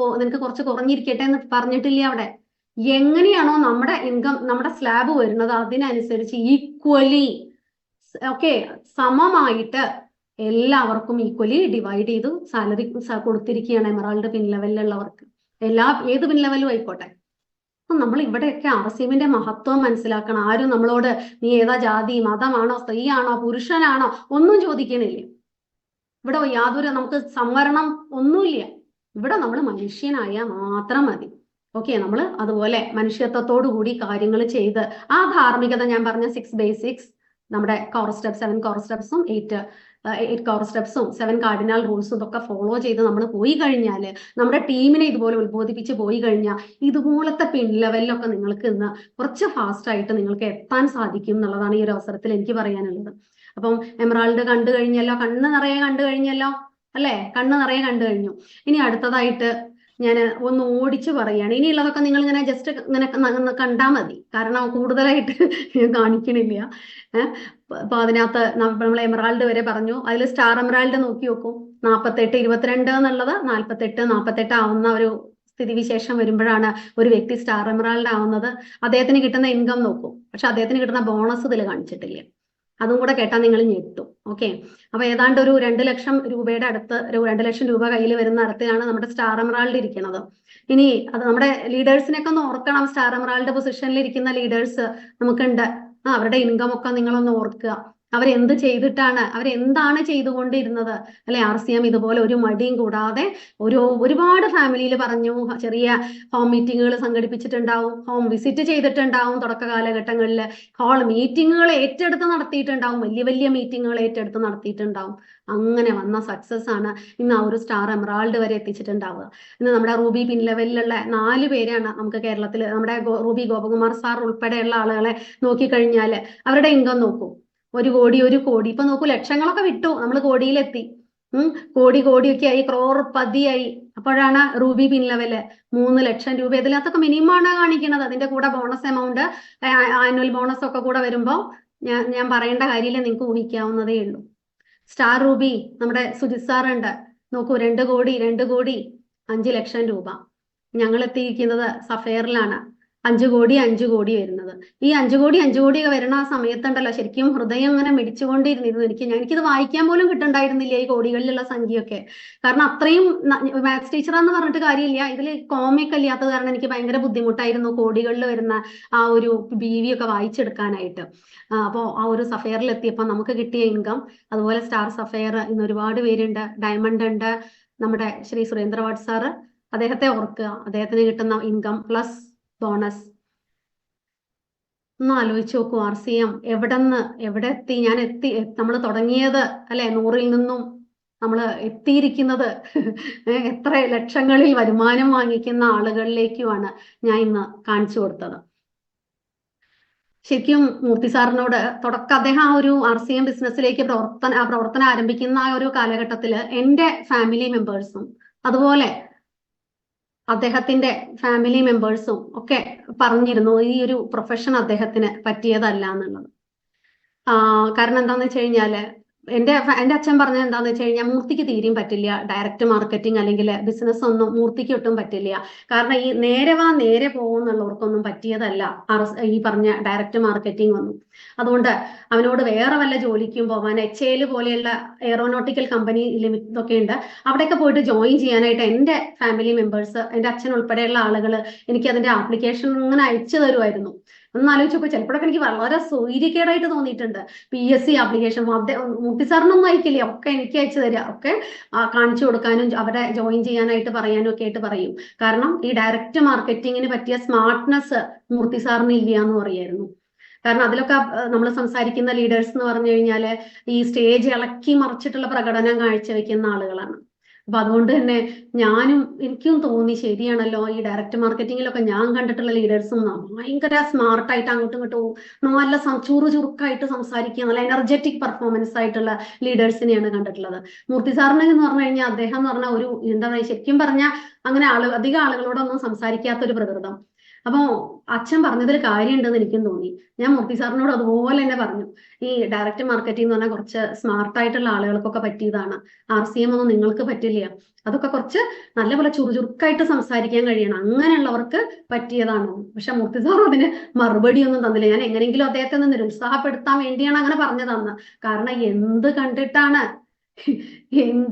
[SPEAKER 1] കുറച്ച് കുറഞ്ഞിരിക്കട്ടെ എന്ന് പറഞ്ഞിട്ടില്ല അവിടെ. എങ്ങനെയാണോ നമ്മുടെ ഇൻകം നമ്മുടെ സ്ലാബ് വരുന്നത് അതിനനുസരിച്ച് ഈക്വലി ഓക്കെ സമമായിട്ട് എല്ലാവർക്കും ഈക്വലി ഡിവൈഡ് ചെയ്ത് സാലറി കൊടുത്തിരിക്കുകയാണ് എമറാൾഡ് പിൻ ലെവലിലുള്ളവർക്ക്. ഏത് പിൻ ലെവലും ആയിക്കോട്ടെ. അപ്പൊ നമ്മൾ ഇവിടെയൊക്കെ RCMന്റെ മഹത്വം മനസ്സിലാക്കണം. ആരും നമ്മളോട് നീ ഏതാ ജാതി, മതമാണോ, സ്ത്രീയാണോ, പുരുഷനാണോ ഒന്നും ചോദിക്കണില്ല. ഇവിടെ യാതൊരു നമുക്ക് സംവരണം ഒന്നുമില്ല. ഇവിടെ നമ്മൾ മനുഷ്യനായാൽ മാത്രം മതി. ഓക്കെ, നമ്മൾ അതുപോലെ മനുഷ്യത്വത്തോടു കൂടി കാര്യങ്ങൾ ചെയ്ത് ആ ധാർമ്മികത ഞാൻ പറഞ്ഞ 6 ബേസിക്സ് നമ്മുടെ കോർ സ്റ്റെപ്പ് 7 കോർ സ്റ്റെപ്സും 8 കോർ സ്റ്റെപ്സും 7 കാർഡിനൽ റൂൾസും ഇതൊക്കെ ഫോളോ ചെയ്ത് നമ്മൾ പോയി കഴിഞ്ഞാൽ, നമ്മുടെ ടീമിനെ ഇതുപോലെ ഉത്ബോധിപ്പിച്ച് പോയി കഴിഞ്ഞാൽ ഇതുപോലത്തെ പിൻ ലെവലിലൊക്കെ നിങ്ങൾക്ക് ഇന്ന് കുറച്ച് ഫാസ്റ്റ് ആയിട്ട് നിങ്ങൾക്ക് എത്താൻ സാധിക്കും എന്നുള്ളതാണ് ഈ ഒരു അവസരത്തിൽ എനിക്ക് പറയാനുള്ളത്. അപ്പം എമറാൾഡ് കണ്ടു കഴിഞ്ഞല്ലോ, കണ്ണ് നിറയെ കണ്ടു കഴിഞ്ഞല്ലോ അല്ലെ, കണ്ണ് നിറയെ കണ്ടു കഴിഞ്ഞു. ഇനി അടുത്തതായിട്ട് ഞാൻ ഒന്ന് ഓടിച്ച് പറയുകയാണ്. ഇനിയുള്ളതൊക്കെ നിങ്ങൾ ഇങ്ങനെ ജസ്റ്റ് ഇങ്ങനെ കണ്ടാൽ മതി, കാരണം കൂടുതലായിട്ട് കാണിക്കണില്ല. അപ്പൊ അതിനകത്ത് നമ്മൾ എമറാൾഡ് വരെ പറഞ്ഞു. അതിൽ സ്റ്റാർ എമറാൾഡ് നോക്കി നോക്കും. 48 22 എന്നുള്ളത് 48 ആവുന്ന ഒരു സ്ഥിതിവിശേഷം വരുമ്പോഴാണ് ഒരു വ്യക്തി സ്റ്റാർ എമറാൾഡ് ആവുന്നത്. അദ്ദേഹത്തിന് കിട്ടുന്ന ഇൻകം നോക്കും, പക്ഷെ അദ്ദേഹത്തിന് കിട്ടുന്ന ബോണസ് ഇതിൽ കാണിച്ചിട്ടില്ല. അതും കൂടെ കേട്ടാൽ നിങ്ങൾ ഞെട്ടും. ഓക്കെ, അപ്പൊ ഏതാണ്ട് ഒരു 2 ലക്ഷം രൂപയുടെ അടുത്ത്, ഒരു 2 ലക്ഷം രൂപ കയ്യിൽ വരുന്ന അടുത്താണ് നമ്മുടെ സ്റ്റാർ എമറാൾഡ് ഇരിക്കുന്നത്. ഇനി അത് നമ്മുടെ ലീഡേഴ്സിനെയൊക്കെ ഒന്ന് ഓർക്കണം. സ്റ്റാർ എമറാൾഡ് പൊസിഷനിൽ ഇരിക്കുന്ന ലീഡേഴ്സ് നമുക്കുണ്ട്. അവരുടെ ഇൻകം ഒക്കെ നിങ്ങളൊന്ന് ഓർക്കുക. അവരെന്ത് ചെയ്തിട്ടാണ്, അവരെന്താണ് ചെയ്തുകൊണ്ടിരുന്നത് അല്ലെ? RCM ഇതുപോലെ ഒരു മടിയും കൂടാതെ ഒരുപാട് ഫാമിലിയിൽ പറഞ്ഞു, ചെറിയ ഹോം മീറ്റിങ്ങുകൾ സംഘടിപ്പിച്ചിട്ടുണ്ടാവും, ഹോം വിസിറ്റ് ചെയ്തിട്ടുണ്ടാവും, തുടക്ക കാലഘട്ടങ്ങളിൽ ഹോൾ മീറ്റിങ്ങുകൾ ഏറ്റെടുത്ത് നടത്തിയിട്ടുണ്ടാവും, വലിയ വലിയ മീറ്റിങ്ങുകൾ ഏറ്റെടുത്ത് നടത്തിയിട്ടുണ്ടാവും. അങ്ങനെ വന്ന സക്സസ് ആണ് ഇന്ന് ആ ഒരു സ്റ്റാർ എമറാൾഡ് വരെ എത്തിച്ചിട്ടുണ്ടാവുക. ഇന്ന് നമ്മുടെ റൂബി പിൻ ലെവലിലുള്ള 4 പേരാണ് നമുക്ക് കേരളത്തിൽ. നമ്മുടെ റൂബി ഗോപകുമാർ സാർ ഉൾപ്പെടെയുള്ള ആളുകളെ നോക്കിക്കഴിഞ്ഞാൽ അവരുടെ ഇൻകം നോക്കൂ. 1 കോടി ഇപ്പൊ നോക്കൂ, ലക്ഷങ്ങളൊക്കെ വിട്ടു, നമ്മൾ കോടിയിലെത്തി. കോടിയൊക്കെ ആയി, ക്രോർപതിയായി. അപ്പോഴാണ് റൂബി പിൻ ലെവല് 3 ലക്ഷം രൂപ. ഇതിനകത്തൊക്കെ മിനിമം ആണ് കാണിക്കുന്നത്. അതിന്റെ കൂടെ ബോണസ് എമൗണ്ട്, ആനുവൽ ബോണസ് ഒക്കെ കൂടെ വരുമ്പോ ഞാൻ പറയേണ്ട കാര്യമില്ല, നിങ്ങൾക്ക് ഊഹിക്കാവുന്നതേ ഉള്ളൂ. സ്റ്റാർ റൂബി നമ്മുടെ സുജിത് സാർ ഉണ്ട്, നോക്കൂ, 2 കോടി 5 ലക്ഷം രൂപ. ഞങ്ങൾ എത്തിയിരിക്കുന്നത് സഫയറിലാണ്, 5 കോടി വരുന്നത്. ഈ 5 കോടി വരുന്ന ആ സമയത്തുണ്ടല്ലോ, ശരിക്കും ഹൃദയം അങ്ങനെ മിടിച്ചുകൊണ്ടിരുന്നിരുന്നു. എനിക്കിത് വായിക്കാൻ പോലും കിട്ടണ്ടായിരുന്നില്ല, ഈ കോടികളിലുള്ള സംഖ്യയൊക്കെ. കാരണം അത്രയും മാത്സ് ടീച്ചറാന്ന് പറഞ്ഞിട്ട് കാര്യമില്ല, ഇതിൽ കോമിയൊക്കെ ഇല്ലാത്തത് കാരണം എനിക്ക് ഭയങ്കര ബുദ്ധിമുട്ടായിരുന്നു കോടികളിൽ വരുന്ന ആ ഒരു BV ഒക്കെ വായിച്ചെടുക്കാനായിട്ട്. അപ്പോൾ ആ ഒരു സഫയറിൽ എത്തിയപ്പോൾ നമുക്ക് കിട്ടിയ ഇൻകം, അതുപോലെ സ്റ്റാർ സഫയർ ഇന്ന് ഒരുപാട് പേരുണ്ട്. ഡയമണ്ട് ഉണ്ട്, നമ്മുടെ ശ്രീ സുരേന്ദ്രവാട് സാറ്, അദ്ദേഹത്തെ ഓർക്കുക. അദ്ദേഹത്തിന് കിട്ടുന്ന ഇൻകം പ്ലസ് ബോണസ് ഒന്ന് ആലോചിച്ച് നോക്കൂ. RCM എവിടെ എത്തി? നമ്മൾ തുടങ്ങിയത് അല്ലെ 100-ൽ നിന്നും നമ്മൾ എത്തിയിരിക്കുന്നത് എത്ര ലക്ഷങ്ങളിൽ വരുമാനം വാങ്ങിക്കുന്ന ആളുകളിലേക്കുമാണ് ഞാൻ ഇന്ന് കാണിച്ചു കൊടുത്തത്. ശരിക്കും മൂർത്തി സാറിനോട് അദ്ദേഹം ആ ഒരു RCM ബിസിനസ്സിലേക്ക് പ്രവർത്തനം ആരംഭിക്കുന്ന ആ ഒരു കാലഘട്ടത്തിൽ എൻ്റെ ഫാമിലി മെമ്പേഴ്സും അതുപോലെ അദ്ദേഹത്തിന്റെ ഫാമിലി മെമ്പേഴ്സും ഒക്കെ പറഞ്ഞിരുന്നു ഈ ഒരു പ്രൊഫഷൻ അദ്ദേഹത്തിന് പറ്റിയതല്ല എന്നുള്ളത്. കാരണം എന്താന്ന് വെച്ച് കഴിഞ്ഞാല് എൻ്റെ അച്ഛൻ പറഞ്ഞത് എന്താന്ന് വെച്ച് കഴിഞ്ഞാൽ, മൂർത്തിക്ക് തീരെയും പറ്റില്ല ഡയറക്റ്റ് മാർക്കറ്റിംഗ് അല്ലെങ്കിൽ ബിസിനസ് ഒന്നും മൂർത്തിക്ക് ഒട്ടും പറ്റില്ല. കാരണം ഈ നേരെ പോകുന്നുള്ളവർക്കൊന്നും പറ്റിയതല്ല ഈ പറഞ്ഞ ഡയറക്റ്റ് മാർക്കറ്റിംഗ് ഒന്നും. അതുകൊണ്ട് അവനോട് വേറെ വല്ല ജോലിക്കും പോകാൻ, HAL പോലെയുള്ള എയറോനോട്ടിക്കൽ കമ്പനി ഇതൊക്കെ ഉണ്ട്, അവിടെയൊക്കെ പോയിട്ട് ജോയിൻ ചെയ്യാനായിട്ട് എൻ്റെ ഫാമിലി മെമ്പേഴ്സ്, എൻ്റെ അച്ഛൻ ഉൾപ്പെടെയുള്ള ആളുകൾ എനിക്ക് അതിന്റെ ആപ്ലിക്കേഷൻ ഇങ്ങനെ അയച്ചു തരുമായിരുന്നു. ഒന്ന് ആലോചിച്ചപ്പോൾ ചിലപ്പോഴൊക്കെ എനിക്ക് വളരെ സൗകര്യക്കേടായിട്ട് തോന്നിയിട്ടുണ്ട്. PSC ആപ്ലിക്കേഷൻ മൂർത്തി സാറിനൊന്നും അയക്കില്ല, ഒക്കെ എനിക്ക് അയച്ചു തരിക, ഒക്കെ കാണിച്ചു കൊടുക്കാനും അവരെ ജോയിൻ ചെയ്യാനായിട്ട് പറയാനും ഒക്കെ ആയിട്ട് പറയും. കാരണം ഈ ഡയറക്റ്റ് മാർക്കറ്റിങ്ങിന് പറ്റിയ സ്മാർട്ട്നെസ് മൂർത്തി സാറിന് ഇല്ല എന്ന് പറയായിരുന്നു. കാരണം അതിലൊക്കെ നമ്മൾ സംസാരിക്കുന്ന ലീഡേഴ്സ് എന്ന് പറഞ്ഞു കഴിഞ്ഞാൽ ഈ സ്റ്റേജ് ഇളക്കി മറിച്ചിട്ടുള്ള പ്രകടനം കാഴ്ചവെക്കുന്ന ആളുകളാണ്. അപ്പൊ അതുകൊണ്ട് തന്നെ എനിക്കും തോന്നി, ശരിയാണല്ലോ, ഈ ഡയറക്റ്റ് മാർക്കറ്റിങ്ങിലൊക്കെ ഞാൻ കണ്ടിട്ടുള്ള ലീഡേഴ്സും ഭയങ്കര സ്മാർട്ടായിട്ട് അങ്ങോട്ടും ഇങ്ങോട്ടും നല്ല ചുറുചുറുക്കായിട്ട് സംസാരിക്കുക, നല്ല എനർജറ്റിക് പെർഫോമൻസ് ആയിട്ടുള്ള ലീഡേഴ്സിനെയാണ് കണ്ടിട്ടുള്ളത്. മൂർത്തി സാറിനെ എന്ന് പറഞ്ഞു കഴിഞ്ഞാൽ അദ്ദേഹം എന്ന് പറഞ്ഞാൽ ഒരു എന്താ പറയുക, ശരിക്കും പറഞ്ഞാൽ അങ്ങനെ അധികം ആളുകളോടൊന്നും സംസാരിക്കാത്തൊരു പ്രകൃതം. അപ്പോ അച്ഛൻ പറഞ്ഞതിൽ കാര്യമുണ്ടെന്ന് എനിക്കും തോന്നി. ഞാൻ മൂർത്തി സാറിനോട് അതുപോലെ തന്നെ പറഞ്ഞു, ഈ ഡയറക്റ്റ് മാർക്കറ്റിംഗ് എന്ന് പറഞ്ഞാൽ കുറച്ച് സ്മാർട്ടായിട്ടുള്ള ആളുകൾക്കൊക്കെ പറ്റിയതാണ്, RCM ഒന്നും നിങ്ങൾക്ക് പറ്റില്ല, അതൊക്കെ കുറച്ച് നല്ലപോലെ ചുറുചുറുക്കായിട്ട് സംസാരിക്കാൻ കഴിയണം, അങ്ങനെയുള്ളവർക്ക് പറ്റിയതാണ്. പക്ഷെ മൂർത്തി സാർ അതിന് മറുപടി ഒന്നും തന്നില്ല. ഞാൻ എങ്ങനെയെങ്കിലും അദ്ദേഹത്തെ ഒന്ന് നിരുത്സാഹപ്പെടുത്താൻ വേണ്ടിയാണ് അങ്ങനെ പറഞ്ഞതെന്ന്. കാരണം എന്ത് കണ്ടിട്ടാണ്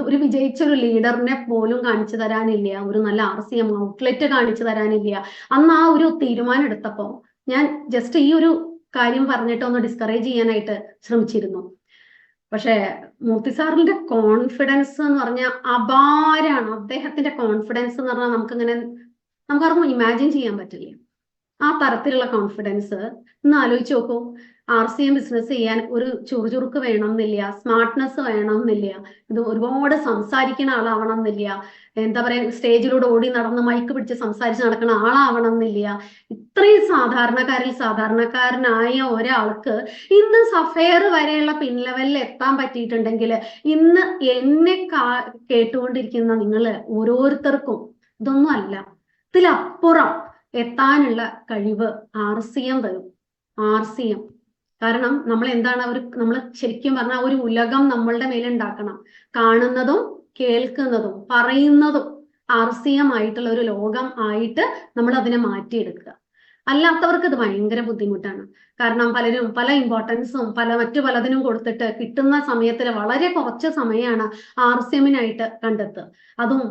[SPEAKER 1] ഒരു വിജയിച്ച ഒരു ലീഡറിനെ പോലും കാണിച്ചു തരാനില്ല, ഒരു നല്ല RCM ഔട്ട്ലെറ്റ് കാണിച്ചു തരാനില്ല. അന്ന് ആ ഒരു തീരുമാനം എടുത്തപ്പോ ഞാൻ ജസ്റ്റ് ഈ ഒരു കാര്യം പറഞ്ഞിട്ട് ഒന്ന് ഡിസ്കറേജ് ചെയ്യാനായിട്ട് ശ്രമിച്ചിരുന്നു. പക്ഷെ മൂർത്തി സാറിന്റെ കോൺഫിഡൻസ് എന്ന് പറഞ്ഞാൽ അപാരാണ്. അദ്ദേഹത്തിന്റെ കോൺഫിഡൻസ് എന്ന് പറഞ്ഞാൽ നമുക്കാർക്കും ഇമാജിൻ ചെയ്യാൻ പറ്റില്ല. ആ തരത്തിലുള്ള കോൺഫിഡൻസ് ഒന്ന് ആലോചിച്ച് നോക്കൂ. RCM ബിസിനസ് ചെയ്യാൻ ഒരു ചുറുചുറുക്ക് വേണമെന്നില്ല, സ്മാർട്ട്നെസ് വേണമെന്നില്ല, ഇത് ഒരുപാട് സംസാരിക്കുന്ന ആളാവണം എന്നില്ല, എന്താ പറയാ സ്റ്റേജിലൂടെ ഓടി നടന്ന് മൈക്ക് പിടിച്ച് സംസാരിച്ച് നടക്കുന്ന ആളാവണം എന്നില്ല. ഇത്രയും സാധാരണക്കാരനായ ഒരാൾക്ക് ഇന്ന് സഫയർ വരെയുള്ള പിൻ ലെവലിൽ എത്താൻ പറ്റിയിട്ടുണ്ടെങ്കിൽ ഇന്ന് എന്നെ കേട്ടുകൊണ്ടിരിക്കുന്ന നിങ്ങൾ ഓരോരുത്തർക്കും ഇതൊന്നും അല്ല, ഇതിലപ്പുറം എത്താനുള്ള കഴിവ് RCM തരും. RCM കാരണം നമ്മൾ ശരിക്കും പറഞ്ഞാൽ ഒരു ഉലകം നമ്മളുടെ മേലുണ്ടാക്കണം. കാണുന്നതും കേൾക്കുന്നതും പറയുന്നതും RCM ആയിട്ടുള്ള ഒരു ലോകം ആയിട്ട് നമ്മൾ അതിനെ മാറ്റിയെടുക്കുക. അല്ലാത്തവർക്ക് ഇത് ഭയങ്കര ബുദ്ധിമുട്ടാണ്. കാരണം പലരും പല ഇമ്പോർട്ടൻസും മറ്റു പലതിനും കൊടുത്തിട്ട് കിട്ടുന്ന സമയത്തിൽ വളരെ കുറച്ച് സമയമാണ് RCMനായിട്ട് കണ്ടെത്തുക. അതും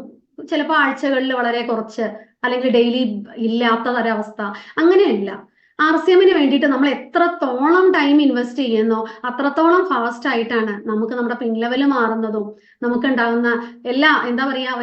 [SPEAKER 1] ചിലപ്പോൾ ആഴ്ചകളിൽ വളരെ കുറച്ച്, അല്ലെങ്കിൽ ഡെയിലി ഇല്ലാത്ത അങ്ങനെയല്ല. RCMന് വേണ്ടിയിട്ട് നമ്മൾ എത്രത്തോളം ടൈം ഇൻവെസ്റ്റ് ചെയ്യുന്നോ അത്രത്തോളം ഫാസ്റ്റ് ആയിട്ടാണ് നമുക്ക് നമ്മുടെ പിൻലെവൽ മാറുന്നതും നമുക്ക് ഉണ്ടാകുന്ന എല്ലാ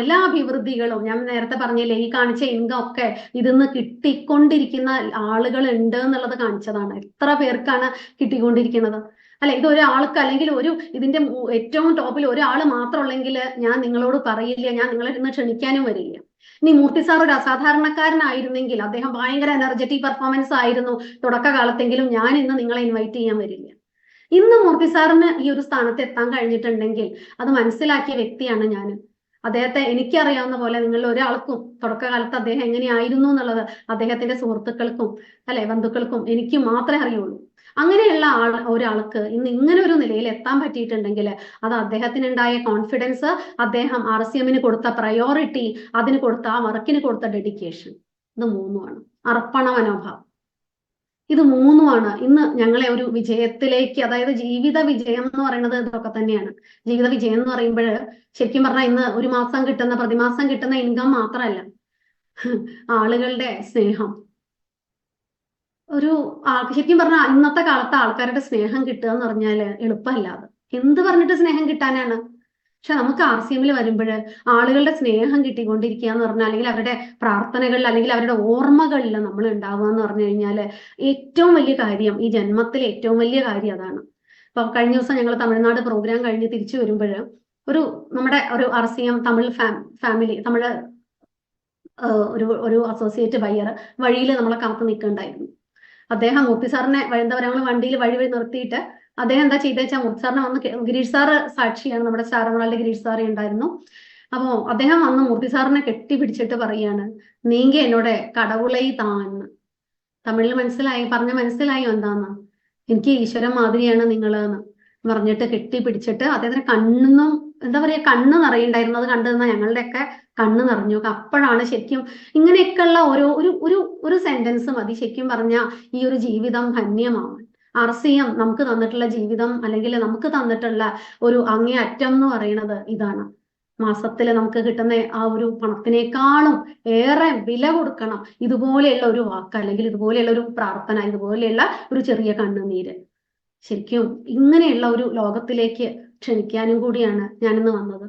[SPEAKER 1] എല്ലാ അഭിവൃദ്ധികളും. ഞാൻ നേരത്തെ പറഞ്ഞില്ലേ, ഈ കാണിച്ച ഇൻകം ഒക്കെ ഇതിന്ന് കിട്ടിക്കൊണ്ടിരിക്കുന്ന ആളുകൾ ഉണ്ട് എന്നുള്ളത് കാണിച്ചതാണ്. എത്ര പേർക്കാണ് കിട്ടിക്കൊണ്ടിരിക്കുന്നത് അല്ലെ? ഇത് ഒരാൾക്ക്, അല്ലെങ്കിൽ ഇതിന്റെ ഏറ്റവും ടോപ്പിൽ ഒരാൾ മാത്രമുള്ളെങ്കിൽ ഞാൻ നിങ്ങളോട് പറയില്ല, ഞാൻ നിങ്ങളെ ഇന്ന് ക്ഷണിക്കാനും വരില്ല. ഇനി മൂർത്തി സാർ ഒരു അസാധാരണക്കാരനായിരുന്നെങ്കിൽ, അദ്ദേഹം ഭയങ്കര എനർജറ്റിക് പെർഫോമൻസ് ആയിരുന്നു തുടക്കകാലത്തെങ്കിലും, ഞാൻ ഇന്ന് നിങ്ങളെ ഇൻവൈറ്റ് ചെയ്യാൻ വരില്ല. ഇന്ന് മൂർത്തി സാറിന് ഈ ഒരു സ്ഥാനത്ത് എത്താൻ കഴിഞ്ഞിട്ടുണ്ടെങ്കിൽ അത് മനസ്സിലാക്കിയ വ്യക്തിയാണ് ഞാൻ. അദ്ദേഹത്തെ എനിക്കറിയാവുന്ന പോലെ നിങ്ങളിൽ ഒരാൾക്കും തുടക്കകാലത്ത് അദ്ദേഹം എങ്ങനെയായിരുന്നു എന്നുള്ളത് അദ്ദേഹത്തിന്റെ സുഹൃത്തുക്കൾക്കും ബന്ധുക്കൾക്കും എനിക്ക് മാത്രമേ അറിയുള്ളൂ. അങ്ങനെയുള്ള ഒരാൾക്ക് ഇന്ന് ഇങ്ങനെ ഒരു നിലയിൽ എത്താൻ പറ്റിയിട്ടുണ്ടെങ്കിൽ അത് അദ്ദേഹത്തിനുണ്ടായ കോൺഫിഡൻസ്, അദ്ദേഹം RCMന് കൊടുത്ത പ്രയോറിറ്റി, അതിന് കൊടുത്ത ആ വർക്കിന് കൊടുത്ത ഡെഡിക്കേഷൻ, ഇത് മൂന്നുമാണ്. അർപ്പണ മനോഭാവം, ഇത് മൂന്നുമാണ് ഇന്ന് ഞങ്ങളെ ഒരു വിജയത്തിലേക്ക്, അതായത് ജീവിത വിജയം എന്ന് പറയുന്നത് ഇതൊക്കെ തന്നെയാണ്. ജീവിത വിജയം എന്ന് പറയുമ്പോൾ ശരിക്കും പറഞ്ഞാൽ ഇന്ന് ഒരു മാസം കിട്ടുന്ന, പ്രതിമാസം കിട്ടുന്ന ഇൻകം മാത്രമല്ല, ആളുകളുടെ സ്നേഹം. ശരിക്കും പറഞ്ഞാൽ ഇന്നത്തെ കാലത്ത് ആൾക്കാരുടെ സ്നേഹം കിട്ടുക എന്ന് പറഞ്ഞാൽ എളുപ്പമല്ലാതെ, എന്ത് പറഞ്ഞിട്ട് സ്നേഹം കിട്ടാനാണ്? പക്ഷെ നമുക്ക് RCMൽ വരുമ്പോൾ ആളുകളുടെ സ്നേഹം കിട്ടിക്കൊണ്ടിരിക്കുക എന്ന് പറഞ്ഞാൽ, അല്ലെങ്കിൽ അവരുടെ പ്രാർത്ഥനകളിൽ, അല്ലെങ്കിൽ അവരുടെ ഓർമ്മകളിൽ നമ്മൾ ഉണ്ടാവുക എന്ന് പറഞ്ഞു കഴിഞ്ഞാൽ ഏറ്റവും വലിയ കാര്യം, ഈ ജന്മത്തിലെ ഏറ്റവും വലിയ കാര്യം അതാണ്. അപ്പൊ കഴിഞ്ഞ ദിവസം ഞങ്ങൾ തമിഴ്നാട് പ്രോഗ്രാം കഴിഞ്ഞ് തിരിച്ചു വരുമ്പോൾ നമ്മുടെ ഒരു RCM തമിഴ് ഫാമിലി, തമിഴ് ഒരു അസോസിയേറ്റ് ബയ്യർ വഴിയിൽ നമ്മളെ കാത്തു നിൽക്കുന്നുണ്ടായിരുന്നു. അദ്ദേഹം മൂർത്തി സാറിനെ ഞങ്ങൾ വണ്ടിയിൽ വഴി നിർത്തിയിട്ട് അദ്ദേഹം എന്താ ചെയ്തേച്ചാൽ, മൂർത്തി സാറിനെ വന്ന്, ഗിരീഷ് സാറ് സാക്ഷിയാണ്, നമ്മുടെ സ്റ്റാർ ഗിരീഷ് സാറേ ഉണ്ടായിരുന്നു. അപ്പോ അദ്ദേഹം വന്ന് മൂർത്തി സാറിനെ കെട്ടിപ്പിടിച്ചിട്ട് പറയാണ്, നീങ്ക എന്നോട് കടവുളൈ താന്ന്. തമിഴിൽ മനസ്സിലായോ എന്താന്ന്? എനിക്ക് ഈശ്വരൻ മാതിരിയാണ് നിങ്ങളെന്ന് പറഞ്ഞിട്ട് കെട്ടിപ്പിടിച്ചിട്ട് അദ്ദേഹത്തിന് കണ്ണൊന്നും കണ്ണ് നിറയുണ്ടായിരുന്നു. അത് കണ്ടു നിന്ന ഞങ്ങളുടെയൊക്കെ കണ്ണ് നിറഞ്ഞു. അപ്പോഴാണ് ശരിക്കും ഇങ്ങനെയൊക്കെയുള്ള ഒരു സെന്റൻസ് മതി ശരിക്കും പറഞ്ഞാൽ ഈ ഒരു ജീവിതം ധന്യമാവാൻ. RCM നമുക്ക് തന്നിട്ടുള്ള ജീവിതം, അല്ലെങ്കിൽ നമുക്ക് തന്നിട്ടുള്ള ഒരു അങ്ങേയറ്റം എന്ന് പറയുന്നത് ഇതാണ്. മാസത്തിൽ നമുക്ക് കിട്ടുന്ന ആ ഒരു പണത്തിനേക്കാളും ഏറെ വില കൊടുക്കണം ഇതുപോലെയുള്ള ഒരു വാക്ക്, അല്ലെങ്കിൽ ഇതുപോലെയുള്ള ഒരു പ്രാർത്ഥന, ഇതുപോലെയുള്ള ഒരു ചെറിയ കണ്ണുനീര്. ശരിക്കും ഇങ്ങനെയുള്ള ഒരു ലോകത്തിലേക്ക് ക്ഷണിക്കാനും കൂടിയാണ് ഞാനിന്ന് വന്നത്.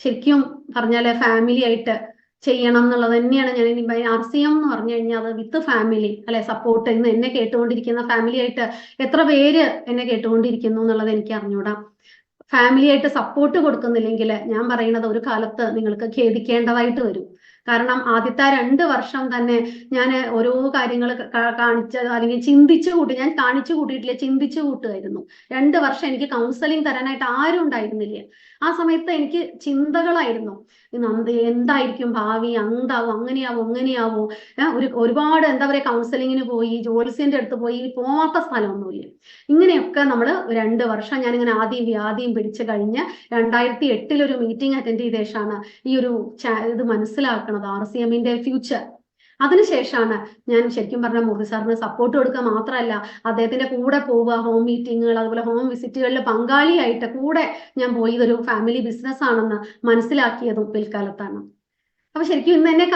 [SPEAKER 1] ശരിക്കും പറഞ്ഞാല് ഫാമിലി ആയിട്ട് ചെയ്യണം എന്നുള്ളത് തന്നെയാണ് ഞാൻ ഇനി RCM എന്ന് പറഞ്ഞു കഴിഞ്ഞാൽ അത് വിത്ത് ഫാമിലി സപ്പോർട്ട്. ഇന്ന് എന്നെ കേട്ടുകൊണ്ടിരിക്കുന്ന ഫാമിലി ആയിട്ട് എത്ര പേര് എന്നെ കേട്ടുകൊണ്ടിരിക്കുന്നു എന്നുള്ളത് എനിക്ക് അറിഞ്ഞൂടാ. ഫാമിലി ആയിട്ട് സപ്പോർട്ട് കൊടുക്കുന്നില്ലെങ്കിൽ ഞാൻ പറയുന്നത് ഒരു കാലത്ത് നിങ്ങൾക്ക് ഖേദിക്കേണ്ടതായിട്ട് വരും. കാരണം ആദ്യത്തെ 2 വർഷം തന്നെ ഞാൻ ഓരോ കാര്യങ്ങൾ അല്ലെങ്കിൽ ഞാൻ കാണിച്ചു കൂട്ടിയിട്ടില്ല, ചിന്തിച്ചു കൂട്ടുമായിരുന്നു. 2 വർഷം എനിക്ക് കൗൺസിലിംഗ് തരാനായിട്ട് ആരും ഉണ്ടായിരുന്നില്ല. ആ സമയത്ത് എനിക്ക് ചിന്തകളായിരുന്നു, എന്തായിരിക്കും ഭാവി, എന്താവും, അങ്ങനെയാവോ. ഒരുപാട് കൗൺസിലിങ്ങിന് പോയി, ജോലിസിന്റെ അടുത്ത് പോയി, പോവാത്ത സ്ഥലമൊന്നുമില്ല. ഇങ്ങനെയൊക്കെ നമ്മൾ 2 വർഷം ഞാനിങ്ങനെ ആദ്യം വ്യാധിയും പിടിച്ചു കഴിഞ്ഞ് 2008 ഒരു മീറ്റിംഗ് അറ്റൻഡ് ചെയ്തേഷാണ് ഈ ഒരു ഇത് മനസ്സിലാക്കുന്നത്, RCMന്റെ ഫ്യൂച്ചർ. അതിനുശേഷമാണ് ഞാൻ ശരിക്കും പറഞ്ഞ മൂർത്തി സാറിന് സപ്പോർട്ട് കൊടുക്കുക മാത്രമല്ല, അദ്ദേഹത്തിന്റെ കൂടെ പോവുക, ഹോം മീറ്റിങ്ങുകൾ, അതുപോലെ ഹോം വിസിറ്റുകളിൽ പങ്കാളിയായിട്ട് കൂടെ ഞാൻ പോയി ഇതൊരു ഫാമിലി ബിസിനസ് ആണെന്ന് മനസ്സിലാക്കിയതും പിൽക്കാലത്താണ്. അപ്പൊ ശരിക്കും ഇന്ന് എന്നെ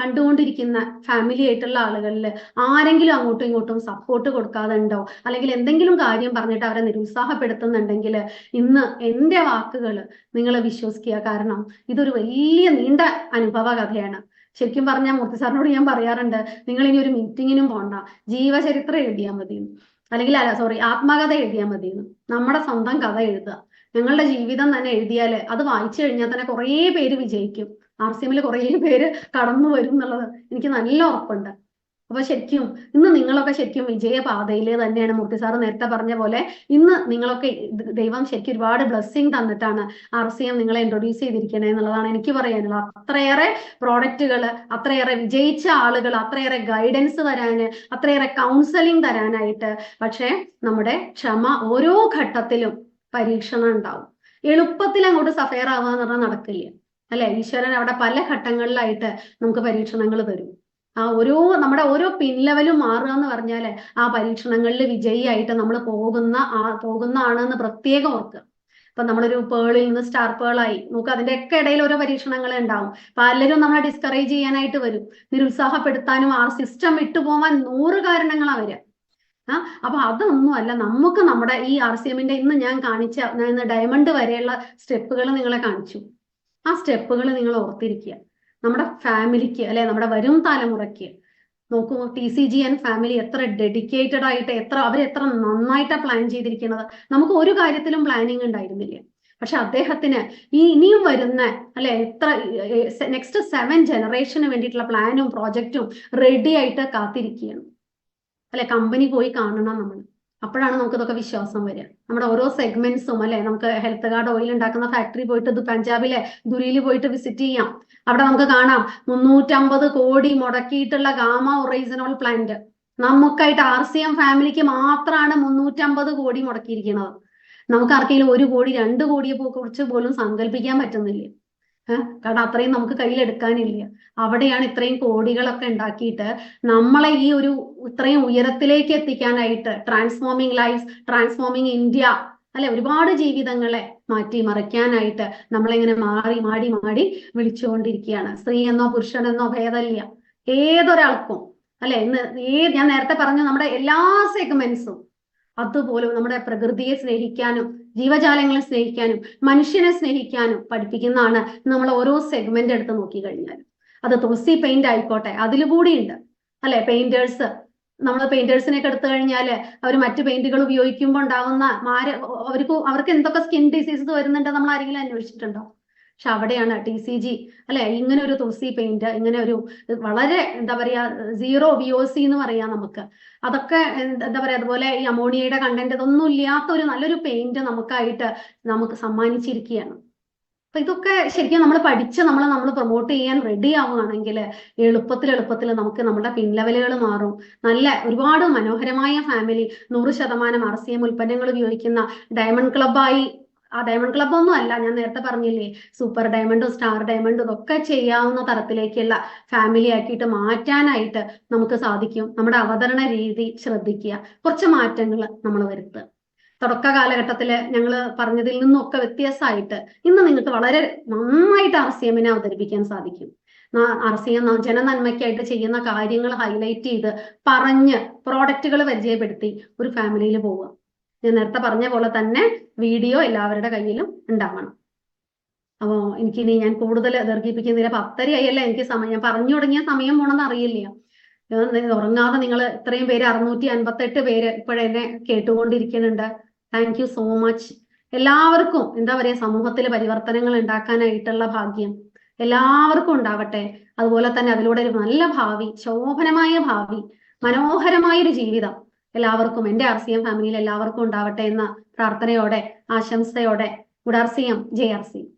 [SPEAKER 1] കണ്ടുകൊണ്ടിരിക്കുന്ന ഫാമിലി ആയിട്ടുള്ള ആളുകളിൽ ആരെങ്കിലും അങ്ങോട്ടും ഇങ്ങോട്ടും സപ്പോർട്ട് കൊടുക്കാതെ ഉണ്ടോ, അല്ലെങ്കിൽ എന്തെങ്കിലും കാര്യം പറഞ്ഞിട്ട് അവരെ നിരുത്സാഹപ്പെടുത്തുന്നുണ്ടെങ്കിൽ ഇന്ന് എൻ്റെ വാക്കുകൾ നിങ്ങൾ വിശ്വസിക്കുക. കാരണം ഇതൊരു വലിയ നീണ്ട അനുഭവ കഥയാണ്. ശരിക്കും പറഞ്ഞാൽ മൂർത്തി സാറിനോട് ഞാൻ പറയാറുണ്ട്, നിങ്ങൾ ഇനി ഒരു മീറ്റിങ്ങിനും പോണ്ട, ജീവചരിത്രം എഴുതിയാൽ മതി, അല്ലെങ്കിൽ ആത്മകഥ എഴുതിയാൽ മതി. നമ്മുടെ സ്വന്തം കഥ എഴുതുക, ഞങ്ങളുടെ ജീവിതം തന്നെ എഴുതിയാൽ അത് വായിച്ചു കഴിഞ്ഞാൽ തന്നെ കുറേ പേര് വിജയിക്കും. RCMൽ കുറേ പേര് കടന്നു വരും എന്നുള്ളത് എനിക്ക് നല്ല ഉറപ്പുണ്ട്. അപ്പൊ ശരിക്കും ഇന്ന് നിങ്ങളൊക്കെ ശരിക്കും വിജയപാതയില് തന്നെയാണ്. മൂർത്തി സാറ് നേരത്തെ പറഞ്ഞ പോലെ ഇന്ന് നിങ്ങളൊക്കെ ദൈവം ശരിക്കും ഒരുപാട് ബ്ലെസ്സിങ് തന്നിട്ടാണ് RCM നിങ്ങളെ ഇൻട്രൊഡ്യൂസ് ചെയ്തിരിക്കണേ എന്നുള്ളതാണ് എനിക്ക് പറയാനുള്ളത്. അത്രയേറെ പ്രോഡക്റ്റുകൾ, അത്രയേറെ വിജയിച്ച ആളുകൾ, അത്രയേറെ ഗൈഡൻസ് തരാന്, അത്രയേറെ കൗൺസിലിംഗ് തരാനായിട്ട്. പക്ഷെ നമ്മുടെ ക്ഷമ, ഓരോ ഘട്ടത്തിലും പരീക്ഷണം ഉണ്ടാവും. എളുപ്പത്തിൽ അങ്ങോട്ട് സഫയർ ആവുക എന്ന് പറഞ്ഞാൽ നടക്കില്ല. അല്ലെ? ഈശ്വരൻ അവിടെ പല ഘട്ടങ്ങളിലായിട്ട് നമുക്ക് പരീക്ഷണങ്ങൾ തരും. നമ്മുടെ ഓരോ പിൻ ലെവലും മാറുക എന്ന് പറഞ്ഞാല് ആ പരീക്ഷണങ്ങളിൽ വിജയിയായിട്ട് നമ്മൾ പോകുന്നതാണെന്ന് പ്രത്യേകം ഓർക്കുക. ഇപ്പൊ നമ്മളൊരു പേളിൽ നിന്ന് സ്റ്റാർ പേളായി നമുക്ക് അതിന്റെയൊക്കെ ഇടയിൽ ഓരോ പരീക്ഷണങ്ങൾ ഉണ്ടാവും. പലരും നമ്മളെ ഡിസ്കറേജ് ചെയ്യാനായിട്ട് വരും, നിരുത്സാഹപ്പെടുത്താനും ആ സിസ്റ്റം വിട്ടുപോകാൻ 100 കാരണങ്ങളാ വരിക. അപ്പൊ അതൊന്നും അല്ല. നമുക്ക് നമ്മുടെ ഈ RCMന്റെ ഇന്ന് ഞാൻ ഡയമണ്ട് വരെയുള്ള സ്റ്റെപ്പുകൾ നിങ്ങളെ കാണിച്ചു. ആ സ്റ്റെപ്പുകൾ നിങ്ങൾ ഓർത്തിരിക്കുക. നമ്മുടെ ഫാമിലിക്ക് അല്ലെ, നമ്മുടെ വരും തലമുറയ്ക്ക് നോക്കൂ, TCG ആൻഡ് ഫാമിലി എത്ര ഡെഡിക്കേറ്റഡ് ആയിട്ട് അവരെത്ര നന്നായിട്ടാണ് പ്ലാൻ ചെയ്തിരിക്കുന്നത്. നമുക്ക് ഒരു കാര്യത്തിലും പ്ലാനിങ് ഉണ്ടായിരുന്നില്ല. പക്ഷെ അദ്ദേഹത്തിന് ഇനിയും വരുന്ന അല്ലെ നെക്സ്റ്റ് 7 ജനറേഷന് വേണ്ടിയിട്ടുള്ള പ്ലാനും പ്രോജക്റ്റും റെഡി ആയിട്ട് കാത്തിരിക്കുകയാണ്. അല്ലെ, കമ്പനി പോയി കാണണം നമ്മൾ. അപ്പോഴാണ് നമുക്ക് ഇതൊക്കെ വിശ്വാസം വരിക. നമ്മുടെ ഓരോ സെഗ്മെന്റ്സും അല്ലെ, നമുക്ക് ഹെൽത്ത് കാർഡ് ഓയിൽ ഉണ്ടാക്കുന്ന ഫാക്ടറി പോയിട്ട് പഞ്ചാബിലെ ദുരിയിൽ പോയിട്ട് വിസിറ്റ് ചെയ്യാം. അവിടെ നമുക്ക് കാണാം 350 കോടി മുടക്കിയിട്ടുള്ള ഗാമ ഒറൈസനോൾ പ്ലാന്റ്. നമുക്കായിട്ട് RCM ഫാമിലിക്ക് മാത്രമാണ് 350 കോടി മുടക്കിയിരിക്കുന്നത്. നമുക്ക് ആർക്കെങ്കിലും 1 കോടി 2 കോടിയെ കുറിച്ച് പോലും സങ്കല്പിക്കാൻ പറ്റുന്നില്ല. കാരണം അത്രയും നമുക്ക് കയ്യിലെടുക്കാനില്ല. അവിടെയാണ് ഇത്രയും കോടികളൊക്കെ ഉണ്ടാക്കിയിട്ട് നമ്മളെ ഇത്രയും ഉയരത്തിലേക്ക് എത്തിക്കാനായിട്ട് ട്രാൻസ്ഫോമിങ് ലൈഫ്, ട്രാൻസ്ഫോമിങ് ഇന്ത്യ അല്ലെ, ഒരുപാട് ജീവിതങ്ങളെ മാറ്റിമറിക്കാനായിട്ട് നമ്മളിങ്ങനെ മാടി വിളിച്ചുകൊണ്ടിരിക്കുകയാണ്. സ്ത്രീ എന്നോ പുരുഷനെന്നോ ഭേദമില്ല, ഏതൊരാൾക്കും അല്ലെ. ഞാൻ നേരത്തെ പറഞ്ഞു നമ്മുടെ എല്ലാ സെഗ്മെന്റ്സും അതുപോലെ നമ്മുടെ പ്രകൃതിയെ സ്നേഹിക്കാനും ജീവജാലങ്ങളെ സ്നേഹിക്കാനും മനുഷ്യനെ സ്നേഹിക്കാനും പഠിപ്പിക്കുന്നതാണ് നമ്മൾ ഓരോ സെഗ്മെന്റ് എടുത്ത് നോക്കി കഴിഞ്ഞാൽ. അത് തുളസി പെയിന്റ് ആയിക്കോട്ടെ, അതിലുകൂടി ഉണ്ട് അല്ലെ. പെയിന്റേഴ്സിനെയൊക്കെ എടുത്തു കഴിഞ്ഞാല് അവർ മറ്റു പെയിന്റുകൾ ഉപയോഗിക്കുമ്പോൾ ഉണ്ടാവുന്ന അവർക്ക് എന്തൊക്കെ സ്കിൻ ഡിസീസസ് വരുന്നുണ്ട് നമ്മൾ ആരെങ്കിലും അന്വേഷിച്ചിട്ടുണ്ടോ? പക്ഷെ അവിടെയാണ് TCG അല്ലെ ഇങ്ങനെ ഒരു തുളസി പെയിന്റ്, ഇങ്ങനെ ഒരു വളരെ എന്താ പറയാ 0 VOC എന്ന് പറയാം നമുക്ക്. അതൊക്കെ എന്താ പറയാ, അതുപോലെ ഈ അമോണിയയുടെ കണ്ടന്റ് ഇതൊന്നും ഇല്ലാത്ത ഒരു നല്ലൊരു പെയിന്റ് നമുക്ക് സമ്മാനിച്ചിരിക്കുകയാണ്. അപ്പൊ ഇതൊക്കെ ശരിക്കും നമ്മൾ പഠിച്ച് നമ്മൾ പ്രൊമോട്ട് ചെയ്യാൻ റെഡി ആവുകയാണെങ്കിൽ എളുപ്പത്തിൽ നമുക്ക് നമ്മുടെ പിൻ ലെവലുകൾ മാറും. നല്ല ഒരുപാട് മനോഹരമായ ഫാമിലി 100% RCM ഉൽപ്പന്നങ്ങൾ ഉപയോഗിക്കുന്ന ഡയമണ്ട് ക്ലബായി. ആ ഡയമണ്ട് ക്ലബ് ഒന്നും അല്ല, ഞാൻ നേരത്തെ പറഞ്ഞില്ലേ, സൂപ്പർ ഡയമണ്ടും സ്റ്റാർ ഡയമണ്ടും ഇതൊക്കെ ചെയ്യാവുന്ന തരത്തിലേക്കുള്ള ഫാമിലി ആക്കിയിട്ട് മാറ്റാനായിട്ട് നമുക്ക് സാധിക്കും. നമ്മുടെ അവതരണ രീതി ശ്രദ്ധിക്കുക, കുറച്ച് മാറ്റങ്ങൾ നമ്മൾ വരുത്തുക. തുടക്ക കാലഘട്ടത്തില് ഞങ്ങൾ പറഞ്ഞതിൽ നിന്നൊക്കെ വ്യത്യാസമായിട്ട് ഇന്ന് നിങ്ങൾക്ക് വളരെ നന്നായിട്ട് RCMനെ അവതരിപ്പിക്കാൻ സാധിക്കും. RCM ജനനന്മയ്ക്കായിട്ട് ചെയ്യുന്ന കാര്യങ്ങൾ ഹൈലൈറ്റ് ചെയ്ത് പറഞ്ഞ് പ്രോഡക്റ്റുകൾ പരിചയപ്പെടുത്തി ഒരു ഫാമിലിയിൽ പോവുക. ഞാൻ നേരത്തെ പറഞ്ഞ പോലെ തന്നെ വീഡിയോ എല്ലാവരുടെ കയ്യിലും ഉണ്ടാവണം. അപ്പോ എനിക്കിനി ഞാൻ കൂടുതൽ ദീർഘിപ്പിക്കുന്നില്ല. 10:30 ആയല്ലേ എനിക്ക് സമയം. ഞാൻ പറഞ്ഞു തുടങ്ങിയ സമയം പോണെന്ന് അറിയില്ല. ഉറങ്ങാതെ നിങ്ങൾ ഇത്രയും പേര് 658 പേര് ഇപ്പോഴെന്നെ കേട്ടുകൊണ്ടിരിക്കുന്നുണ്ട്. Thank you so much. എല്ലാവർക്കും എന്താ പറയാ, സമൂഹത്തിൽ പരിവർത്തനങ്ങൾ ഉണ്ടാക്കാനായിട്ടുള്ള ഭാഗ്യം എല്ലാവർക്കും ഉണ്ടാവട്ടെ. അതുപോലെ തന്നെ അതിലൂടെ ഒരു നല്ല ഭാവി, ശോഭനമായ ഭാവി, മനോഹരമായൊരു ജീവിതം എല്ലാവർക്കും, എൻ്റെ RCM ഫാമിലിയിൽ എല്ലാവർക്കും ഉണ്ടാവട്ടെ എന്ന പ്രാർത്ഥനയോടെ ആശംസയോടെ ഗുഡ് RCM, ജയ് RCM.